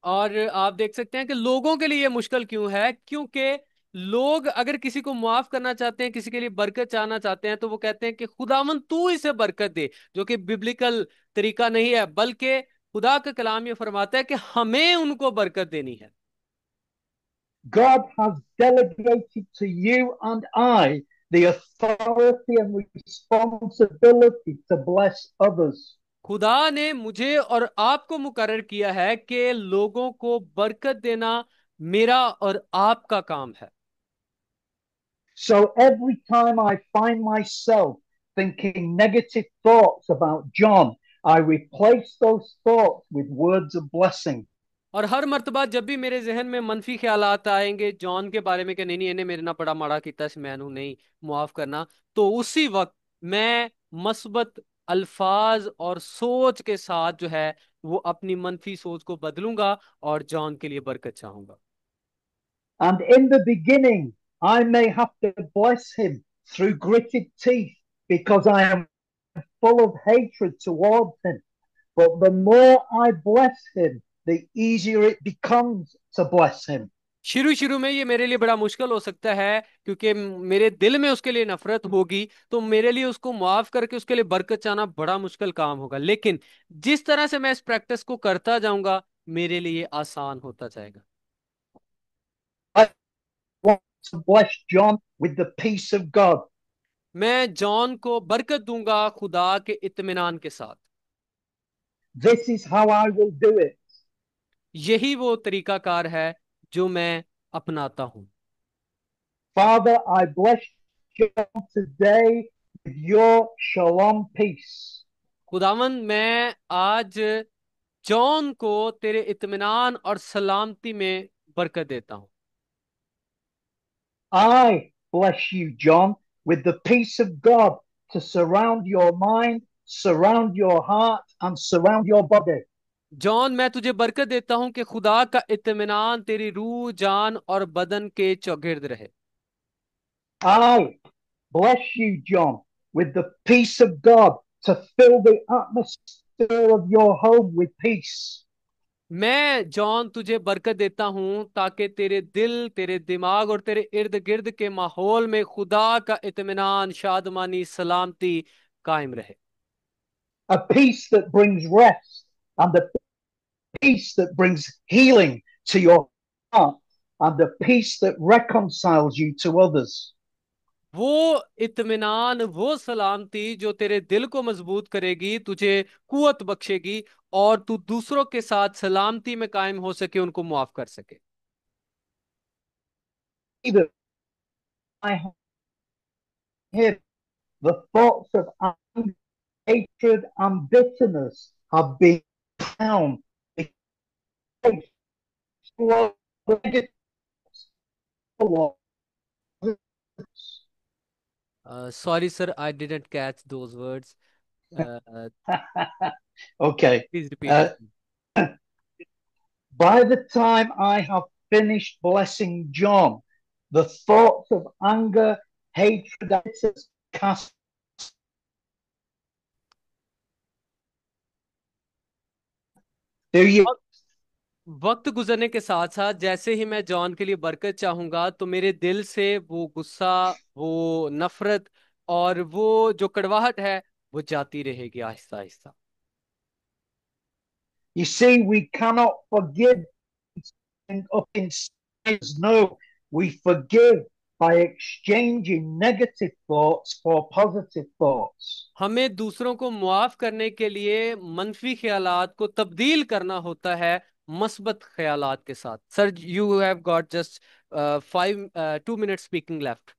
D: और आप देख सकते हैं कि लोगों के लिए ये मुश्किल क्यों है, क्योंकि लोग अगर किसी को माफ करना चाहते हैं, किसी के लिए बरकत चाहना चाहते हैं, तो वो कहते हैं कि खुदावन तू इसे बरकत दे, जो कि बिब्लिकल तरीका नहीं है, बल्कि खुदा का कलाम ये फरमाता है कि हमें उनको बरकत देनी है।
C: God has delegated to you and I the authority and responsibility to bless others.
D: खुदा ने मुझे और आपको मुकर्रर किया है कि लोगों को बरकत देना मेरा और आपका काम है।
C: So every time I find myself thinking negative thoughts about John, I replace those thoughts with words of blessing.
D: और हर मर्तबा जब भी मेरे जहन में मनफी ख्यालात आएंगे जॉन के बारे में कि नहीं नहीं इन्हें मेरे ना बड़ा माड़ा किया मैनू नहीं मुआफ करना, तो उसी वक्त मैं मस्बत अल्फाज और सोच के साथ जो है वो अपनी मनफी सोच को बदलूंगा और जॉन के लिए बरकत चाहूंगा।
C: And in the beginning, I may have to bless him through gritted teeth because I am full of hatred towards him. But the more I bless him, the easier it becomes to bless him.
D: शुरू शुरू में ये मेरे लिए बड़ा मुश्किल हो सकता है, क्योंकि मेरे दिल में उसके लिए नफरत होगी, तो मेरे लिए उसको माफ करके उसके लिए बरकत चाहना बड़ा मुश्किल काम होगा। लेकिन जिस तरह से मैं इस प्रैक्टिस को करता जाऊंगा मेरे लिए आसान होता जाएगा।
C: I want to bless John with the peace of God.
D: मैं जॉन को बरकत दूंगा खुदा के इत्मीनान के साथ।
C: This is how I will do it.
D: यही वो तरीकाकार है जो मैं अपनाता हूं।
C: Father, I bless John today with your shalom peace.
D: खुदावन मैं आज जॉन को तेरे इत्मीनान और सलामती में बरकत देता हूं।
C: I bless you, John, with the peace of God to surround your mind, surround your heart, and surround your body.
D: John मैं तुझे बरकत देता हूं कि खुदा का इत्मीनान तेरी रूह जान और बदन के चौगिर्द रहे।
C: I bless you, John, with the peace of God to fill the atmosphere of your home with peace.
D: मैं जॉन तुझे बरकत देता हूं ताकि तेरे दिल, तेरे दिमाग और तेरे इर्द गिर्द के माहौल में खुदा का इत्मीनान, शादमानी, सलामती कायम रहे।
C: A peace that brings rest and a peace that brings healing to your heart and a peace that reconciles you to others.
D: वो इत्मीनान, वो सलामती जो तेरे दिल को मजबूत करेगी, तुझे कुवत बख्शेगी और तू दूसरों के साथ सलामती में कायम हो सके, उनको मुआफ कर सके।
C: Either I hear the thoughts of anger, hatred, and bitterness have been down.
D: Sorry sir, I didn't catch those words.
C: Okay.
D: Please repeat it.
C: By the time I have finished blessing John, the thoughts of anger, hatred, and bitterness cast. Do you?
D: वक्त गुजरने के साथ साथ जैसे ही मैं जॉन के लिए बरकत चाहूंगा तो मेरे दिल से वो गुस्सा, वो नफरत और वो जो कड़वाहट है वो जाती रहेगी Aahista Aahista.
C: You see, we cannot forgive up in sins. No, we forgive by exchanging negative thoughts for positive thoughts.
D: हमें दूसरों को मुआफ करने के लिए मनफी ख्यालात को तब्दील करना होता है मस्बत ख्यालात के साथ। Sir you have got just 2 minutes speaking left.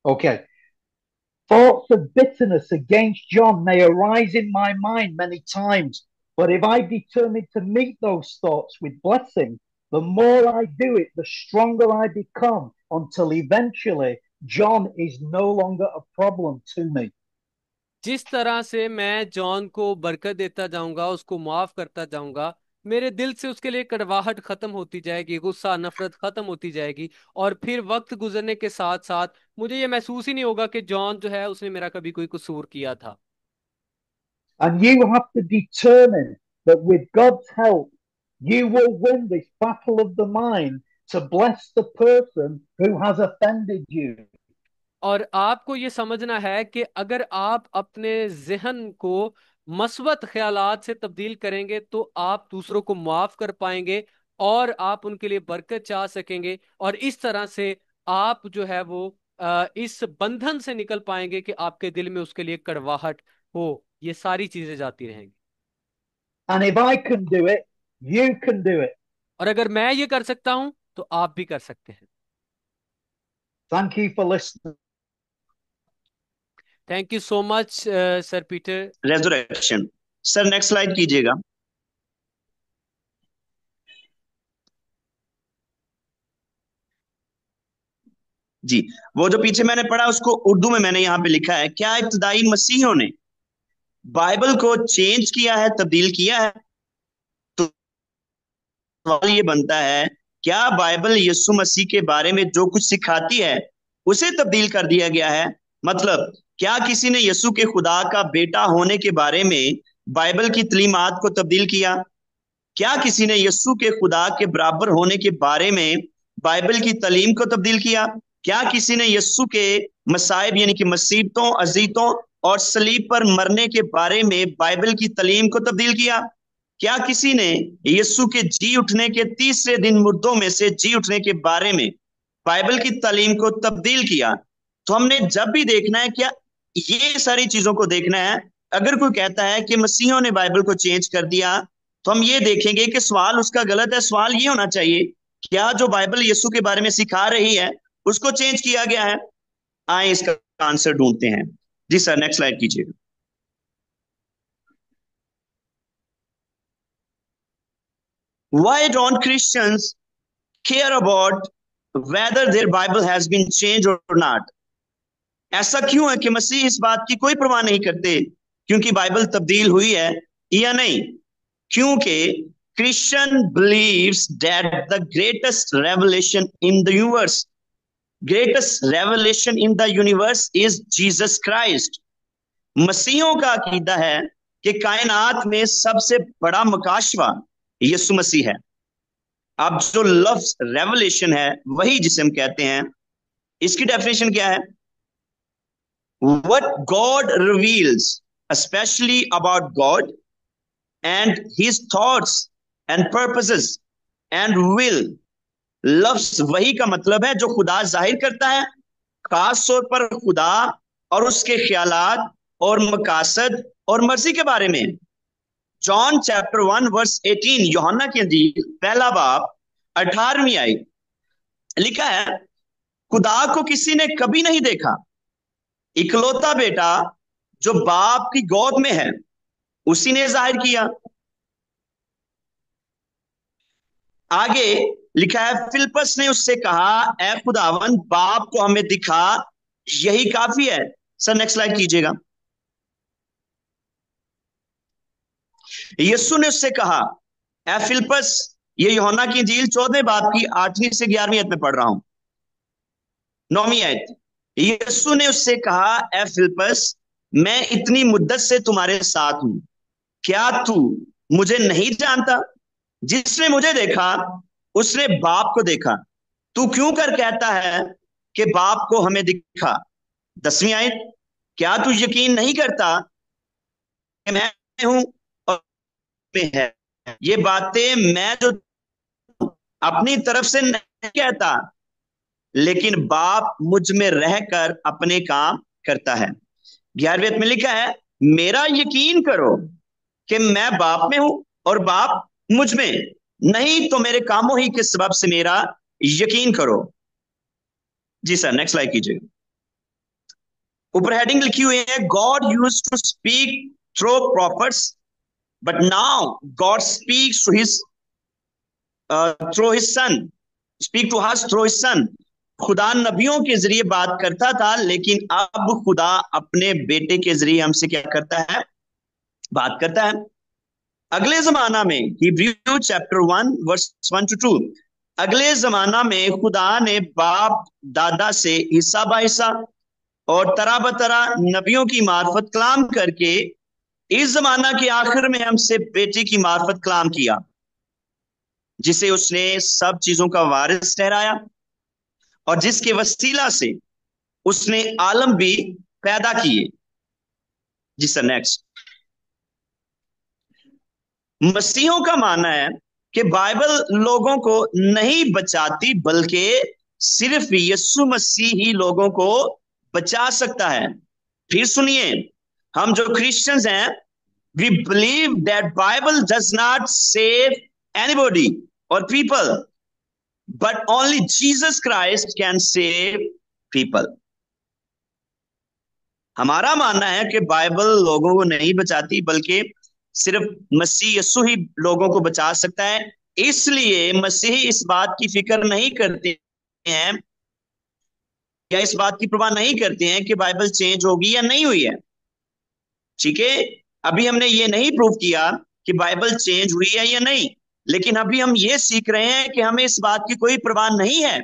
C: Okay. Thoughts of bitterness against John may arise in my mind many times, but if I determine to meet those thoughts with blessing, the more I do it, the stronger I become until eventually John is no longer a problem to me.
D: जिस तरह से मैं जॉन को बरकत देता जाऊंगा, उसको माफ करता जाऊंगा, मेरे दिल से उसके लिए कड़वाहट खत्म होती जाएगी, गुस्सा नफरत खत्म होती जाएगी। और फिर वक्त गुजरने के साथ साथ मुझे ये महसूस ही नहीं होगा कि जॉन जो है उसने मेरा कभी कोई कसूर किया था।
C: And you have to determine that with God's help, you will win this battle of the mind to bless the person who has offended you.
D: और आपको ये समझना है कि अगर आप अपने जहन को मस्बत ख्यालात से तब्दील करेंगे तो आप दूसरों को माफ कर पाएंगे और आप उनके लिए बरकत चाह सकेंगे, और इस तरह से आप जो है वो इस बंधन से निकल पाएंगे कि आपके दिल में उसके लिए कड़वाहट हो। ये सारी चीजें जाती रहेंगी।
C: And if I can do it, you can do it.
D: और अगर मैं ये कर सकता हूं तो आप भी कर सकते हैं।
C: Thank you for listening.
D: Thank you so much sir Peter.
E: Resurrection. Sir next slide कीजिएगा। जी, वो जो पीछे मैंने पढ़ा उसको उर्दू में मैंने यहां पे लिखा है, क्या इब्तदाई मसीहियों ने बाइबल को चेंज किया है, तब्दील किया है? तो सवाल ये बनता है, क्या बाइबल यीशु मसीह के बारे में जो कुछ सिखाती है उसे तब्दील कर दिया गया है? मतलब क्या किसी ने यीशु के खुदा का बेटा होने के बारे में बाइबल की तलीमात को तब्दील किया? क्या किसी ने यीशु के खुदा के बराबर होने के बारे में बाइबल की तालीम को तब्दील किया? क्या किसी ने यीशु के मसाइब यानी कि मुसीबतों, अजीतों और सलीब पर मरने के बारे में बाइबल की तालीम को तब्दील किया? क्या किसी ने यीशु के जी उठने के तीसरे दिन मुर्दों में से जी उठने के बारे में बाइबल की तालीम को तब्दील किया? तो हमने जब भी देखना है, क्या ये सारी चीजों को देखना है। अगर कोई कहता है कि मसीहों ने बाइबल को चेंज कर दिया, तो हम ये देखेंगे कि सवाल उसका गलत है। सवाल ये होना चाहिए, क्या जो बाइबल यीशु के बारे में सिखा रही है उसको चेंज किया गया है? आए इसका आंसर ढूंढते हैं। जी सर, नेक्स्ट स्लाइड कीजिएगा। Why don't Christians care about whether their Bible has been changed or not? ऐसा क्यों है कि मसीह इस बात की कोई परवाह नहीं करते क्योंकि बाइबल तब्दील हुई है या नहीं? क्योंकि Christian believes that the greatest revelation in the universe is Jesus Christ. मसीहों का अकीदा है कि कायनात में सबसे बड़ा मकाशवा यीशु मसीह है। अब जो लफ्ज रेवलेशन है वही जिसे हम कहते हैं, इसकी डेफिनेशन क्या है? What God reveals especially about God and his thoughts and purposes and will. लफ्ज वही का मतलब है जो खुदा जाहिर करता है, खास तौर पर खुदा और उसके ख्यालात और मकासद और मर्जी के बारे में। जॉन चैप्टर 1 वर्स 18, यूहन्ना की इंजील पहला बाब 18वीं आयत, लिखा है, खुदा को किसी ने कभी नहीं देखा, इकलौता बेटा जो बाप की गोद में है उसी ने जाहिर किया। आगे लिखा है, फिलिप्पस ने उससे कहा, ए खुदावन, बाप को हमें दिखा, यही काफी है। सर नेक्स्ट स्लाइड कीजिएगा। यीशु ने उससे कहा, ए फिलिप्पस, ये यूहन्ना की इंजील 14वें बाब की 8वीं से 11वीं आयत में पढ़ रहा हूं, 9वीं आयत। यीशु ने उससे कहा, ए फिलिप्पस, मैं इतनी मुद्दत से तुम्हारे साथ हूं, क्या तू मुझे नहीं जानता? जिसने मुझे देखा उसने बाप को देखा। तू क्यों कर कहता है कि बाप को हमें दिखा? 10वीं आयत, क्या तू यकीन नहीं करता कि मैं हूं और में है? ये बातें मैं जो अपनी तरफ से नहीं कहता, लेकिन बाप मुझ में रहकर अपने काम करता है। 11वीं में लिखा है, मेरा यकीन करो कि मैं बाप में हूं और बाप मुझ में, नहीं तो मेरे कामों ही के सबब से मेरा यकीन करो। जी सर नेक्स्ट स्लाइड कीजिएगा। ऊपर हेडिंग लिखी हुई है, God used to speak through prophets but now God speaks to his through his son, speak to us through his son. खुदा नबियों के जरिए बात करता था, लेकिन अब खुदा अपने बेटे के जरिए हमसे क्या करता है? बात करता है। अगले जमाना में हिब्रू चैप्टर 1 वर्स 1 to 2, अगले जमाना में खुदा ने बाप दादा से हिस्सा बाहिस्सा और तरह बतरा नबियों की मार्फत कलाम करके इस जमाना के आखिर में हमसे बेटे की मार्फत कलाम किया, जिसे उसने सब चीजों का वारिस ठहराया और जिसके वसीला से उसने आलम भी पैदा किए। जी सर, नेक्स्ट। मसीहों का मानना है कि बाइबल लोगों को नहीं बचाती, बल्कि सिर्फ यीशु मसीह ही लोगों को बचा सकता है। फिर सुनिए, हम जो क्रिश्चियंस हैं, we believe that Bible does not save anybody or people, but only Jesus Christ can save people. हमारा मानना है कि बाइबल लोगों को नहीं बचाती, बल्कि सिर्फ मसीह यीशु ही लोगों को बचा सकता है। इसलिए मसीही इस बात की फिक्र नहीं करते हैं या इस बात की परवाह नहीं करते हैं कि बाइबल चेंज होगी या नहीं हुई है। ठीक है, अभी हमने ये नहीं प्रूव किया कि बाइबल चेंज हुई है या नहीं, लेकिन अभी हम ये सीख रहे हैं कि हमें इस बात की कोई परवाह नहीं है,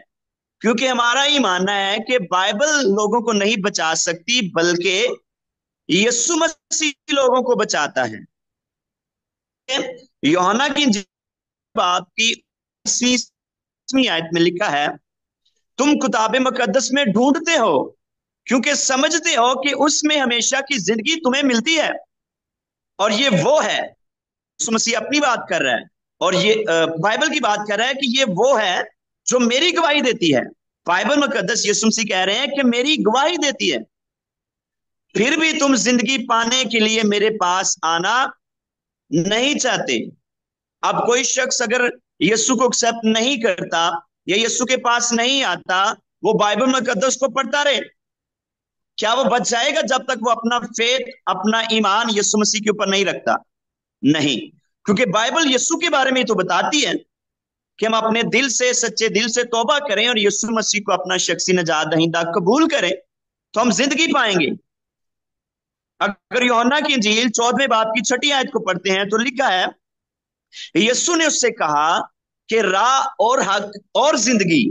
E: क्योंकि हमारा ही मानना है कि बाइबल लोगों को नहीं बचा सकती, बल्कि यीशु मसीह लोगों को बचाता है। यूहन्ना की बात की 20वीं आयत में लिखा है, तुम किताब मुकद्दस में ढूंढते हो क्योंकि समझते हो कि उसमें हमेशा की जिंदगी तुम्हें मिलती है, और ये वो है। यीशु मसीह अपनी बात कर रहा है और ये बाइबल की बात कर रहा है कि ये वो है जो मेरी गवाही देती है। बाइबल मुकद्दस यीशु मसीह कह रहे हैं कि मेरी गवाही देती है, फिर भी तुम जिंदगी पाने के लिए मेरे पास आना नहीं चाहते। अब कोई शख्स अगर यीशु को एक्सेप्ट नहीं करता या यीशु के पास नहीं आता, वो बाइबल मुकद्दस को पढ़ता रहे, क्या वो बच जाएगा जब तक वो अपना फेथ, अपना ईमान यीशु मसीह के ऊपर नहीं रखता? नहीं, क्योंकि बाइबल यीशु के बारे में तो बताती है कि हम अपने दिल से, सच्चे दिल से तौबा करें और यीशु मसीह को अपना शख्सी नजात दहिंदा कबूल करें तो हम जिंदगी पाएंगे। अगर यूहन्ना की इंजील 14वें बाब की 6ठी आयत को पढ़ते हैं तो लिखा है, यीशु ने उससे कहा कि राह और हक और जिंदगी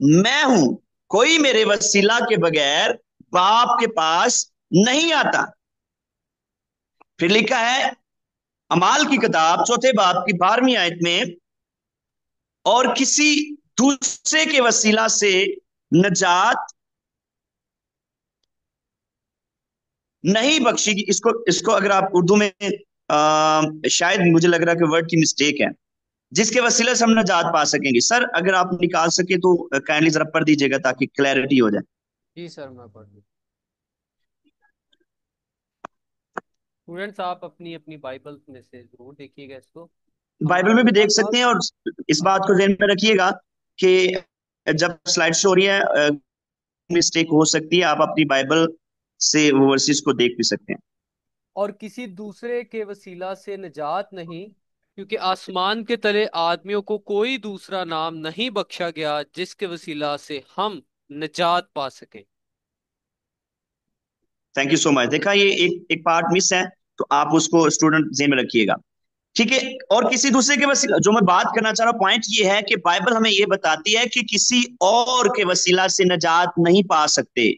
E: मैं हूं, कोई मेरे वसीला के बगैर बाप के पास नहीं आता। फिर लिखा है अमाल की किताब 4थे बाब की 12वीं आयत में, और किसी दूसरे के वसीला से नजात नहीं बख्शेगी। इसको अगर आप उर्दू में शायद मुझे लग रहा है कि वर्ड की मिस्टेक है, जिसके वसीले से हम नजात पा सकेंगे। सर अगर आप निकाल सके तो काइंडली जरा पढ़ दीजिएगा ताकि क्लैरिटी हो जाए।
D: जी सर, मैं पढ़ दूँ। स्टूडेंट्स, आप अपनी अपनी बाइबल में से जरूर देखिएगा इसको।
E: बाइबल में भी देख सकते हैं, और इस बात को ध्यान में रखिएगा कि जब स्लाइड शो हो रही है मिस्टेक हो सकती है, आप अपनी बाइबल से वो वर्सेस को देख भी सकते हैं।
D: और किसी दूसरे के वसीला से निजात नहीं, क्योंकि आसमान के तले आदमियों को कोई दूसरा नाम नहीं बख्शा गया जिसके वसीला से हम निजात पा सकें।
E: Thank you so much. देखा, ये एक पार्ट मिस है, तो आप उसको स्टूडेंट जेन में रखिएगा। ठीक है, और किसी दूसरे के वसीला, जो मैं बात करना चाह रहा हूं पॉइंट ये है कि बाइबल हमें ये बताती है कि किसी और के वसीला से नजात नहीं पा सकते।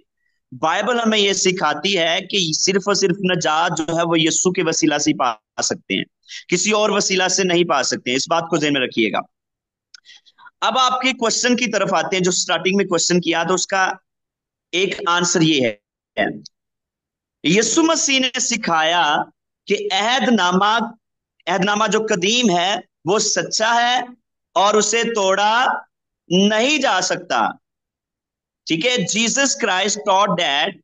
E: बाइबल हमें ये सिखाती है कि सिर्फ और सिर्फ नजात जो है वो यीशु के वसीला से ही पा सकते हैं, किसी और वसीला से नहीं पा सकते हैं। इस बात को ध्यान में रखिएगा। अब आपके क्वेश्चन की तरफ आते हैं, जो स्टार्टिंग में क्वेश्चन किया तो उसका एक आंसर ये है, यीशु मसीह ने सिखाया कि अहदनामा जो कदीम है वो सच्चा है और उसे तोड़ा नहीं जा सकता। ठीक है, Jesus Christ taught that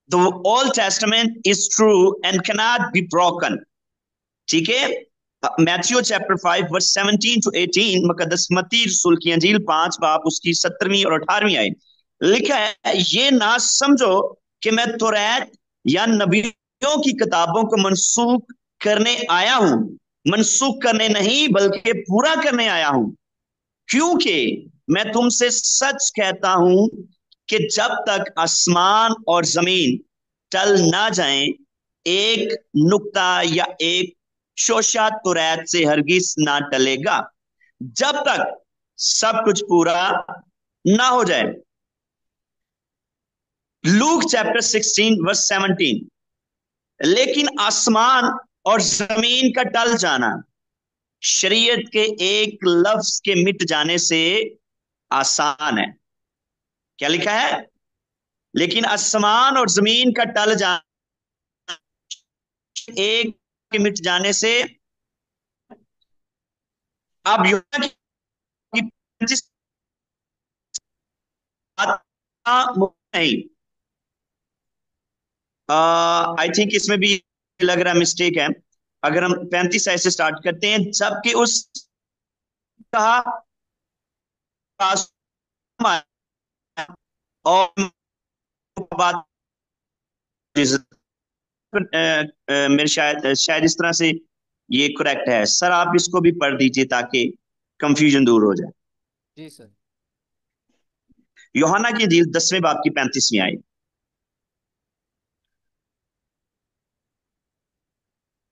E: the Old testament is true and cannot be broken. ठीक है, मैथ्यू चैप्टर 5 वर्स 17 to 18, मुकद्दस मत्ती रसूल की अंजील 5 बाब उसकी 17वीं और 18वीं आयत लिखा है, ये ना समझो कि मैं तौरात या नबियों की किताबों को मनसूख करने आया हूं। मनसूख करने नहीं बल्कि पूरा करने आया हूं, क्योंकि मैं तुमसे सच कहता हूं कि जब तक आसमान और जमीन टल ना जाएं, एक नुक्ता या एक शोशा तुरैत से हरगिज ना टलेगा, जब तक सब कुछ पूरा ना हो जाए। Luke chapter 16 verse 17। लेकिन आसमान और जमीन का टल जाना शरीयत के एक लफ्ज के मिट जाने से आसान है। क्या लिखा है? लेकिन आसमान और जमीन का टल जाना एक के मिट जाने से। अब यूना की नहीं, आई थिंक इसमें भी लग रहा मिस्टेक है। अगर हम 35 ऐसे स्टार्ट करते हैं, जबकि उस कहा और बात मेरे शायद इस तरह से ये करेक्ट है। सर आप इसको भी पढ़ दीजिए ताकि कंफ्यूजन दूर हो जाए।
D: जी सर।
E: यूहन्ना की इंजील 10वें बाब की 35वीं आयत।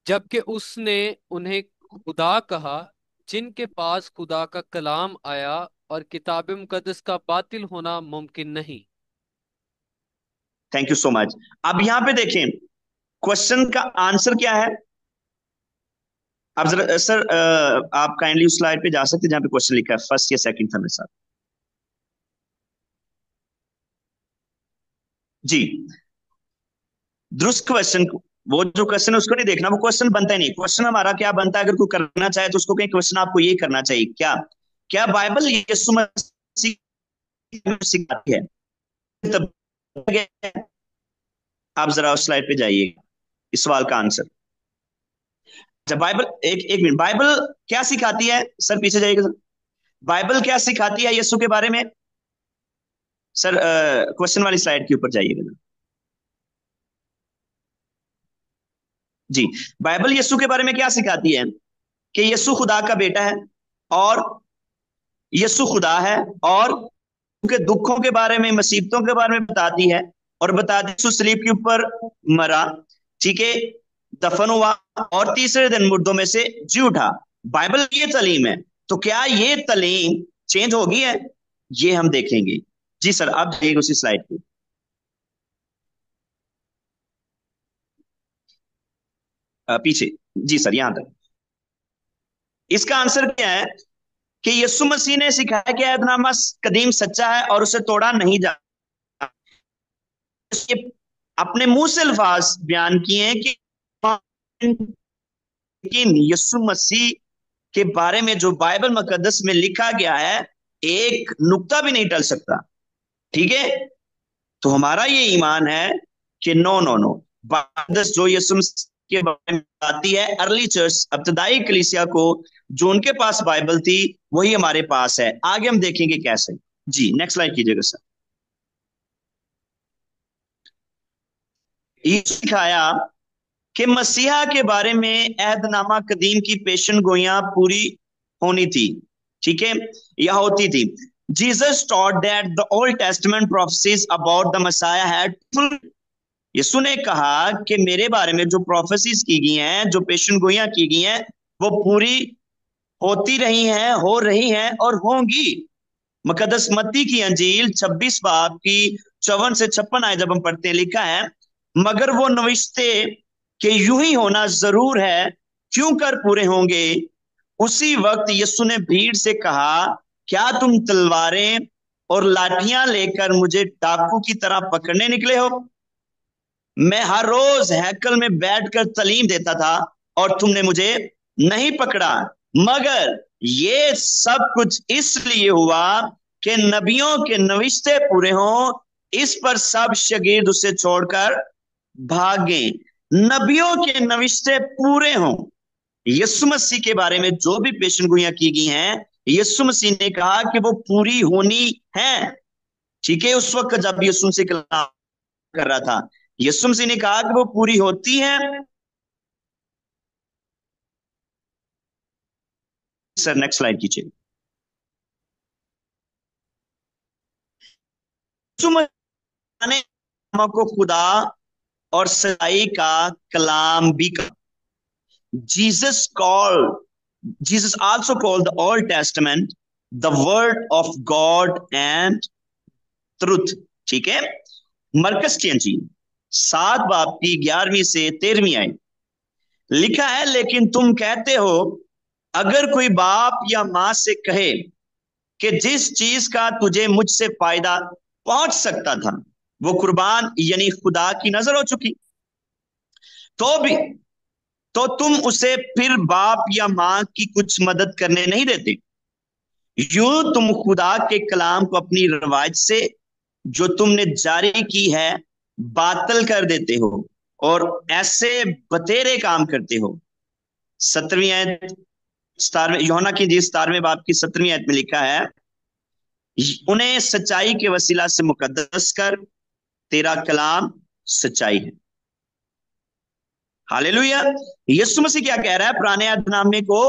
D: जबकि उसने उन्हें खुदा कहा, जिनके पास खुदा का कलाम आया और किताब मुकद्दस का बातिल होना मुमकिन नहीं।
E: Thank you so much. अब यहां पे देखें क्वेश्चन का आंसर क्या है। अब जरा सर आप काइंडली उस स्लाइड पे जा सकते हैं जहां पे क्वेश्चन लिखा है, फर्स्ट या सेकंड था मेरे साथ। जी, दुरुस्त क्वेश्चन, वो जो क्वेश्चन है उसको नहीं देखना, वो क्वेश्चन बनता ही नहीं। क्वेश्चन हमारा क्या बनता है, अगर कोई करना चाहे तो उसको कहीं क्वेश्चन आपको यही करना चाहिए, क्या क्या बाइबल यीशु मसीह सिखाती है? तब आप जरा उस स्लाइड पे जाइए, इस सवाल का आंसर। जब बाइबल एक एक मिनट, बाइबल क्या सिखाती है? सर पीछे जाइएगा सर। बाइबल क्या सिखाती है यीशु के बारे में? सर क्वेश्चन वाली स्लाइड के ऊपर जाइएगा जी। बाइबल यीशु के बारे में क्या सिखाती है? कि यीशु खुदा का बेटा है, और यीशु खुदा है, और उनके दुखों के बारे में, मुसीबतों के बारे में बताती है, और बताती यीशु सलीब के ऊपर मरा, ठीक है, दफन हुआ, और तीसरे दिन मुर्दों में से जी उठा। बाइबल ये तालीम है। तो क्या ये तालीम चेंज हो गई है? ये हम देखेंगे। जी सर आप देखिए उसी स्लाइड पे पीछे। जी सर यहां तक। इसका आंसर क्या है? कि यीशु मसीह ने सिखाया कि ऐतनामा कदीम सच्चा है और उसे तोड़ा नहीं जा। अपने मुंह से अल्फाज बयान किए हैं कि लेकिन यीशु मसीह के बारे में जो बाइबल मुकद्दस में लिखा गया है, एक नुक्ता भी नहीं टल सकता। ठीक है, तो हमारा ये ईमान है कि नो नो नो, मुकद्दस जो यीशु मसीह के बारे में बताती है, अर्ली चर्च, इब्तदाई कलीसिया को जो उनके पास बाइबल थी वही हमारे पास है। आगे हम देखेंगे कैसे। जी नेक्स्ट स्लाइड कीजिएगा सर। ये सिखाया कि मसीहा के बारे में अहदनामा कदीम की पेशन गोइयां पूरी होनी थी। ठीक है, यह होती थी। Jesus taught that the Old Testament prophecies about the Messiah had. Yeshu ने कहा कि मेरे बारे में जो प्रोफेसीज की गई हैं, जो पेशन गोइयां की गई हैं, वो पूरी होती रही हैं, हो रही हैं और होंगी। मुकद्दस मत्ती की अंजील 26 बाब की 54 से 56 आए जब हम पढ़ते हैं, लिखा है, मगर वो नविश्ते कि यूं ही होना जरूर है, क्यों कर पूरे होंगे। उसी वक्त यीशु ने भीड़ से कहा, क्या तुम तलवारें और लाठियां लेकर मुझे डाकू की तरह पकड़ने निकले हो? मैं हर रोज हैकल में बैठकर तालीम देता था और तुमने मुझे नहीं पकड़ा, मगर ये सब कुछ इसलिए हुआ कि नबियों के नविश्ते पूरे हों। इस पर सब शागिर्द उसे छोड़कर भागे। नबियों के नविश्ते पूरे हों। यीशु मसीह के बारे में जो भी पेशनगोइयां की गई हैं, यीशु मसीह ने कहा कि वो पूरी होनी है। ठीक है, उस वक्त जब यीशु से कलाम कर रहा था, यीशु मसीह ने कहा कि वो पूरी होती है। सर नेक्स्ट स्लाइड कीजिए। ने को खुदा और सच्चाई का कलाम भी कहा। Jesus call Jesus also called the Old testament the word of God and truth. ठीक है, मरकस की अंजील 7 बाब की 11वीं से 13वीं आई लिखा है, लेकिन तुम कहते हो अगर कोई बाप या मां से कहे कि जिस चीज का तुझे मुझसे फायदा पहुंच सकता था वो कुर्बान यानी खुदा की नजर हो चुकी, तो तुम उसे फिर बाप या मां की कुछ मदद करने नहीं देते। यूं तुम खुदा के कलाम को अपनी रवायत से जो तुमने जारी की है बातल कर देते हो और ऐसे बतेरे काम करते हो। 17वीं आयत 17वें यूहन्ना की जी 17वें बाब की 17वीं आयत में लिखा है, उन्हें सच्चाई के वसीला से मुकद्दस कर, तेरा कलाम सच्चाई है। हालेलुया। यीशु मसीह क्या कह रहा है? पुराने अहदनामे को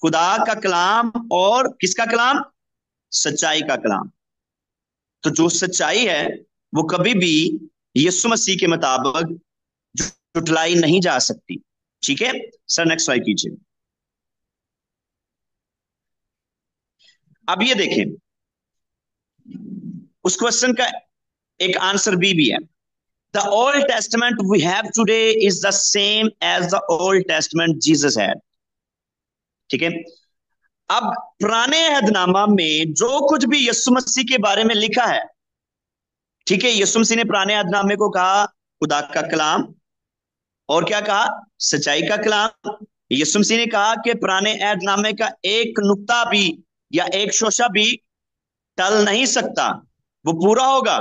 E: खुदा का कलाम और किसका कलाम? सच्चाई का कलाम। तो जो सच्चाई है वो कभी भी यीशु मसीह के मुताबिक झुटलाई नहीं जा सकती। ठीक है सर, नेक्स्ट स्लाइड कीजिए। अब ये देखें, उस क्वेश्चन का एक आंसर भी है। The Old Testament we have today is the same as the Old Testament Jesus had. ठीक है, अब पुराने अहदनामा में जो कुछ भी यीशु मसीह के बारे में लिखा है, ठीक है, यीशु मसीह ने पुराने अहदनामे को कहा खुदा का कलाम, और क्या कहा? सच्चाई का कलाम। यीशु मसीह ने कहा कि पुराने अहदनामे का एक नुक्ता भी या एक शोशा भी टल नहीं सकता, वो पूरा होगा।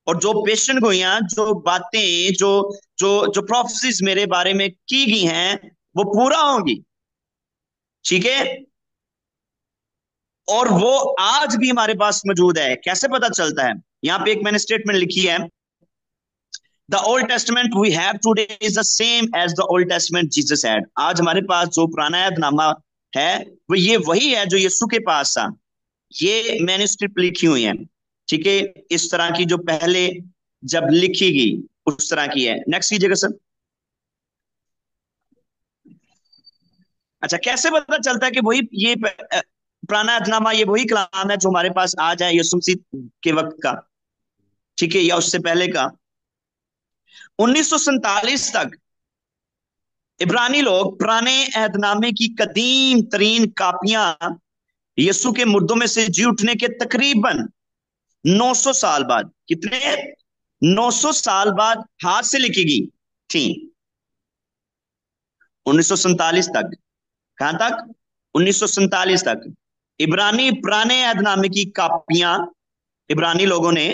E: और जो पेशन गोइयां, जो बातें, जो जो जो प्रोफेसीज मेरे बारे में की गई हैं वो पूरा होंगी। ठीक है, और वो आज भी हमारे पास मौजूद है। कैसे पता चलता है? यहां पे एक मैंने स्टेटमेंट लिखी है, the Old Testament we have today is the same as the Old Testament Jesus had. आज हमारे पास जो पुराना अहदनामा है वो ये वही है जो यीशु के पास था। ये मैन्युस्क्रिप्ट लिखी हुई है, ठीक है, इस तरह की जो पहले जब लिखी गई उस तरह की है। नेक्स्ट कीजिएगा सर। अच्छा, कैसे पता चलता है कि वही ये पुराना अहदनामा ये वही कलाम है जो हमारे पास आज है यीशु मसीह के वक्त का, ठीक है, या उससे पहले का? 1947 तक इब्रानी लोग पुराने अहदनामे की कदीम तरीन कापियां यीशु के मुर्दों में से जी उठने के तकरीबन 900 साल बाद, कितने? 900 साल बाद हाथ से लिखी गई थी। 1947 तक, कहां तक? 1947 तक इब्रानी पुराने अहदनामे की कापियां, इब्रानी लोगों ने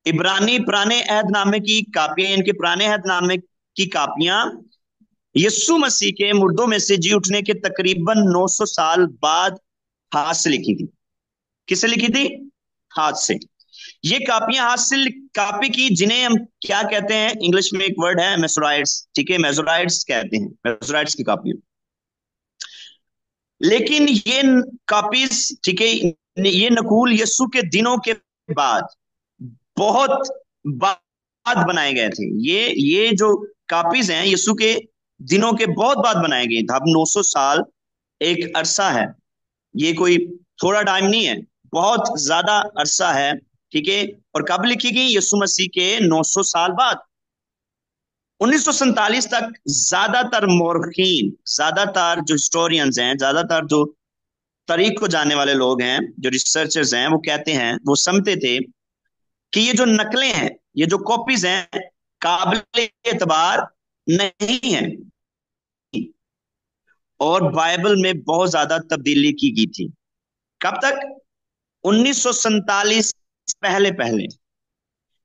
E: इब्रानी पुराने अहदनामे की कापियां, इनके पुराने अहदनामे की कापियां यीशु मसीह के मुर्दों में से जी उठने के तकरीबन 900 साल बाद हाथ से लिखी थी। किससे लिखी थी? हाथ से। ये कापियां हाथ से कापी की, जिन्हें हम क्या कहते हैं? इंग्लिश में एक वर्ड है मेसोराइट्स, ठीक है, मेसोराइट्स कहते हैं, मेसोराइट्स की कापी। लेकिन ये कापीज, ठीक है, ये नकूल यीशु के दिनों के बाद, बहुत बाद बनाए गए थे। ये जो कापीज हैं यीशु के दिनों के बहुत बाद बनाए गए थे। अब 900 साल एक अरसा है, ये कोई थोड़ा टाइम नहीं है, बहुत ज्यादा अरसा है, ठीक है। और कब लिखी गई? यीशु मसीह के 900 साल बाद। 1947 तक ज्यादातर मौरखीन, ज्यादातर जो हिस्टोरियंस हैं, ज्यादातर जो तारीख को जानने वाले लोग हैं, जो रिसर्चर्स हैं, वो कहते हैं, वो समझते थे कि ये जो नकलें हैं, ये जो कॉपीज हैं, काबिल एतबार नहीं है और बाइबल में बहुत ज्यादा तब्दीली की गई थी। कब तक? 1947 पहले पहले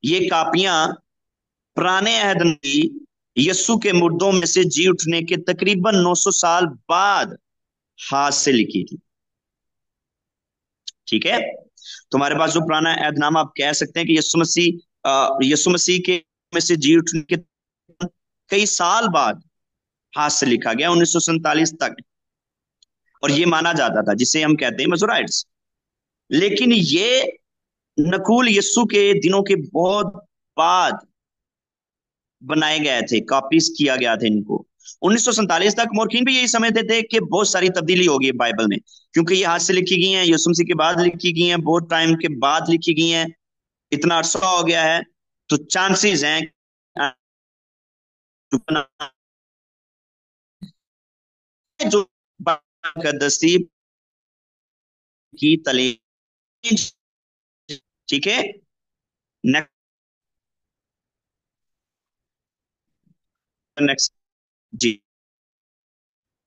E: ये कापियां पुराने अहद में यीशु के मुर्दों में से जी उठने के तकरीबन 900 साल बाद हाथ से लिखी थी। ठीक है, तुम्हारे पास जो पुराना अहदनामा, आप कह सकते हैं कि यीशु मसीह के में से जी उठने के कई साल बाद हाथ से लिखा गया, 1947 तक, और ये माना जाता था, जिसे हम कहते हैं मेसोराइट्स। लेकिन ये नकुल यीशु के दिनों के बहुत बाद बनाए गए थे, कॉपीज किया गया था इनको। 1947 तक मोरखीन भी यही समझते थे कि बहुत सारी तब्दीली होगी बाइबल में, क्योंकि ये हाथ से लिखी गई हैं, यीशु मसीह के बाद लिखी गई हैं, बहुत टाइम के बाद लिखी गई हैं, इतना अरसा हो गया है, तो चांसेस हैं जो दस्ती की तलीम। ठीक है, नेक्स्ट जी।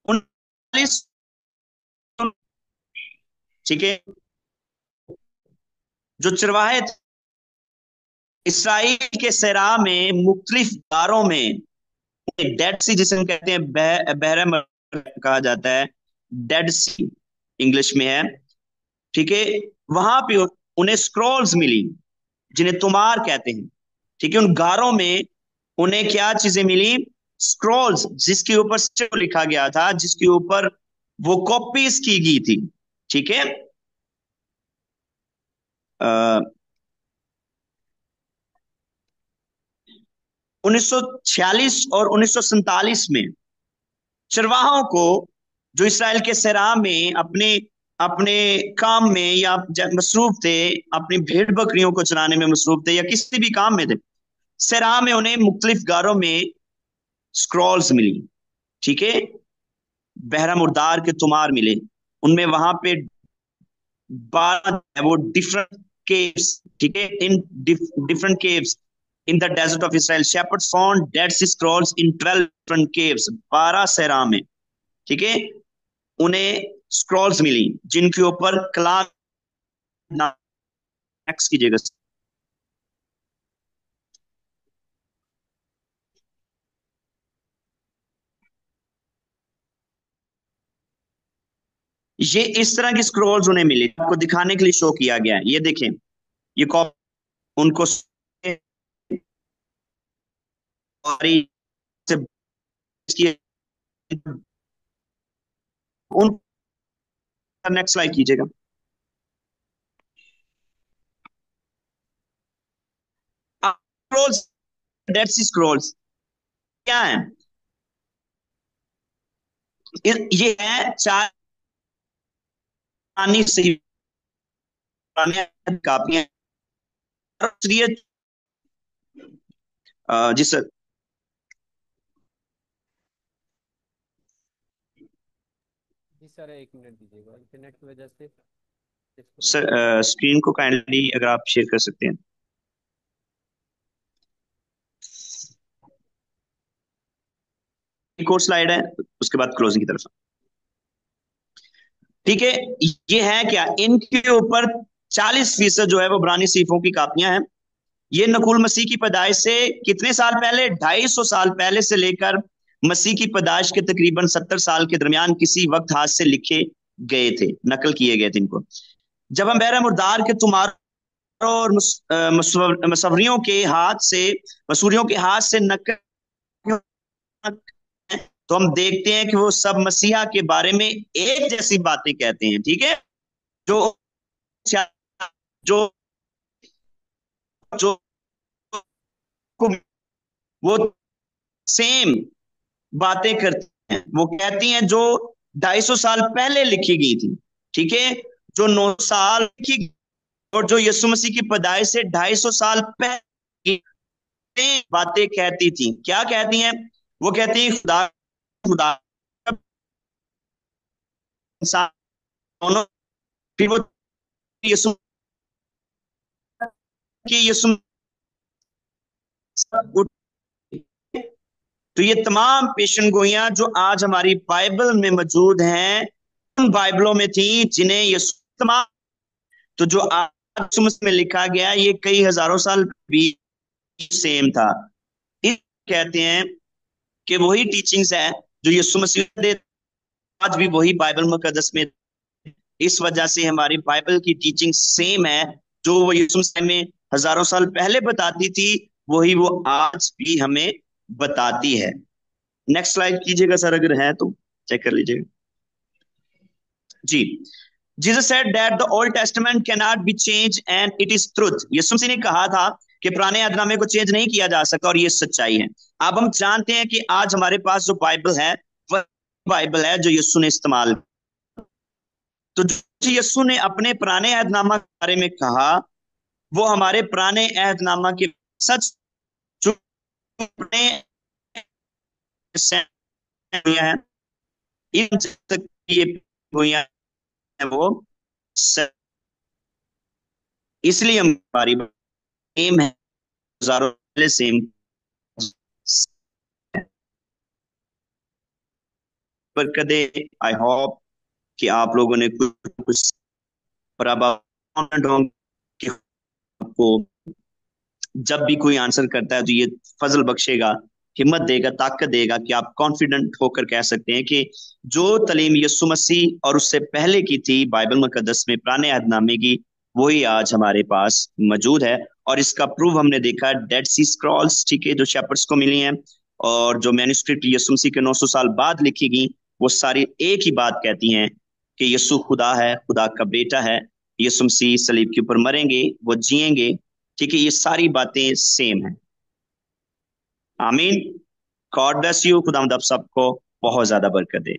E: 39, ठीक है, जो चरवाहे इसराइल के सरा में मुख्तलिफ गारों में, डेड सी जिसे हम कहते हैं, बहरम कहा जाता है, डेड सी इंग्लिश में है, ठीक है, वहां पे उन्हें स्क्रॉल्स मिली जिन्हें तुमार कहते हैं। ठीक है, उन गारों में उन्हें क्या चीजें मिली? स्क्रॉल्स, जिसके ऊपर लिखा गया था, जिसके ऊपर वो कॉपीज की गई थी। ठीक है, 1946 और 1947 में चरवाहों को, जो इसराइल के सरा में अपने अपने काम में या मसरूफ थे, अपनी भेड़ बकरियों को चराने में मसरूफ थे, या किसी भी काम में थे, सरा में उन्हें मुख्तलिफ गारों में स्क्रॉल्स मिली। ठीक है, बहरा मुर्दार के तुमार मिले, उनमें वहां पे 12 वो डिफरेंट केव्स, ठीक है, in different caves in the desert of Israel, shepherds found Dead Sea scrolls in 12 different caves, 12 सहरा में। ठीक है, उन्हें स्क्रॉल्स मिली जिनके ऊपर कलाम, नेक्स्ट कीजिएगा ये इस तरह की स्क्रॉल्स उन्हें मिली, आपको दिखाने के लिए शो किया गया है, ये देखें, ये कॉपी उनको उन, नेक्स्ट स्लाइड कीजिएगा। स्क्रॉल्स, डेड सी स्क्रॉल्स क्या है? ये है चार से कापियां जी सर।
D: जी सर, 1 मिनट दीजिएगा, इंटरनेट की वजह से
E: सर स्क्रीन को काइंडली अगर आप शेयर कर सकते हैं। एक और स्लाइड है, उसके बाद क्लोजिंग की तरफ। ठीक है, ये है क्या, इनके ऊपर 40% जो है वो इब्रानी सीफों की कापियां हैं। ये नकुल मसीह की पैदाइश से कितने साल पहले, 250 साल पहले से लेकर मसीह की पैदाइश के तकरीबन 70 साल के दरमियान किसी वक्त हाथ से लिखे गए थे, नकल किए गए थे इनको। जब हम बहरा मुर्दार के तुम्हारों और मसवरियों के हाथ से, मसूरियों के हाथ से नकल, तो हम देखते हैं कि वो सब मसीहा के बारे में एक जैसी बातें कहते हैं। ठीक है, जो जो जो वो सेम बातें करती हैं, वो कहती हैं जो 250 साल पहले लिखी गई थी। ठीक है, जो 9 साल की, और जो यीशु मसीह की पैदाइश से 250 साल पहले बातें कहती थी। क्या कहती हैं? वो कहती है खुदा खुदा इंसान दोनों, फिर वो यीशु की यीशु, तो ये तमाम पेशन गोइयां जो आज हमारी बाइबल में मौजूद हैं, उन बाइबलों में थी जिन्हें यीशु, तमाम, तो जो आज में लिखा गया ये कई हजारों साल भी सेम था। इस कहते हैं कि वही टीचिंग्स है जो यीशु मसीह दे, आज भी वही बाइबल मुकद्दस में। इस वजह से हमारी बाइबल की टीचिंग सेम है, जो वो यीशु मसीह में हजारों साल पहले बताती थी, वही वो आज भी हमें बताती है। नेक्स्ट स्लाइड कीजिएगा सर, अगर है तो चेक कर लीजिएगा जी। Jesus said that the Old Testament can not be change and it is truth. Yeshu Masih ने कहा था कि पुराने अहदनामे को चेंज नहीं किया जा सकता और ये सच्चाई है। अब हम जानते हैं कि आज हमारे पास जो बाइबल है वह बाइबल है जो यीशु ने इस्तेमाल। तो जो यीशु ने अपने पुराने अहदनामा के बारे में कहा वो हमारे पुराने अहदनामा के सच जो अपने है इन तक ये हुई है वो सच। इसलिए हमारी सेम है, हजारों पहले सेम पर कदे। आई होप कि आप लोगों ने कुछ कुछ और अब कि आपको जब भी कोई आंसर करता है तो ये फजल बख्शेगा, हिम्मत देगा, ताकत देगा कि आप कॉन्फिडेंट होकर कह सकते हैं कि जो तलीम यीशु मसीह और उससे पहले की थी बाइबल मुकद्दस में पुराने अहदनामे की, वही आज हमारे पास मौजूद है। और इसका प्रूफ हमने देखा डेड सी स्क्रॉल्स, ठीक है, जो शेपर्ड्स को मिली हैं, और जो मैन्युस्क्रिप्ट यीशु मसीह के 900 साल बाद लिखी गई, वो सारी एक ही बात कहती हैं कि यीशु खुदा है, खुदा का बेटा है। यीशु मसीह सलीब के ऊपर मरेंगे, वो जिएंगे, ठीक है, ये सारी बातें सेम है। आमीन। God bless you. खुदा आप सबको बहुत ज्यादा बरकत दे।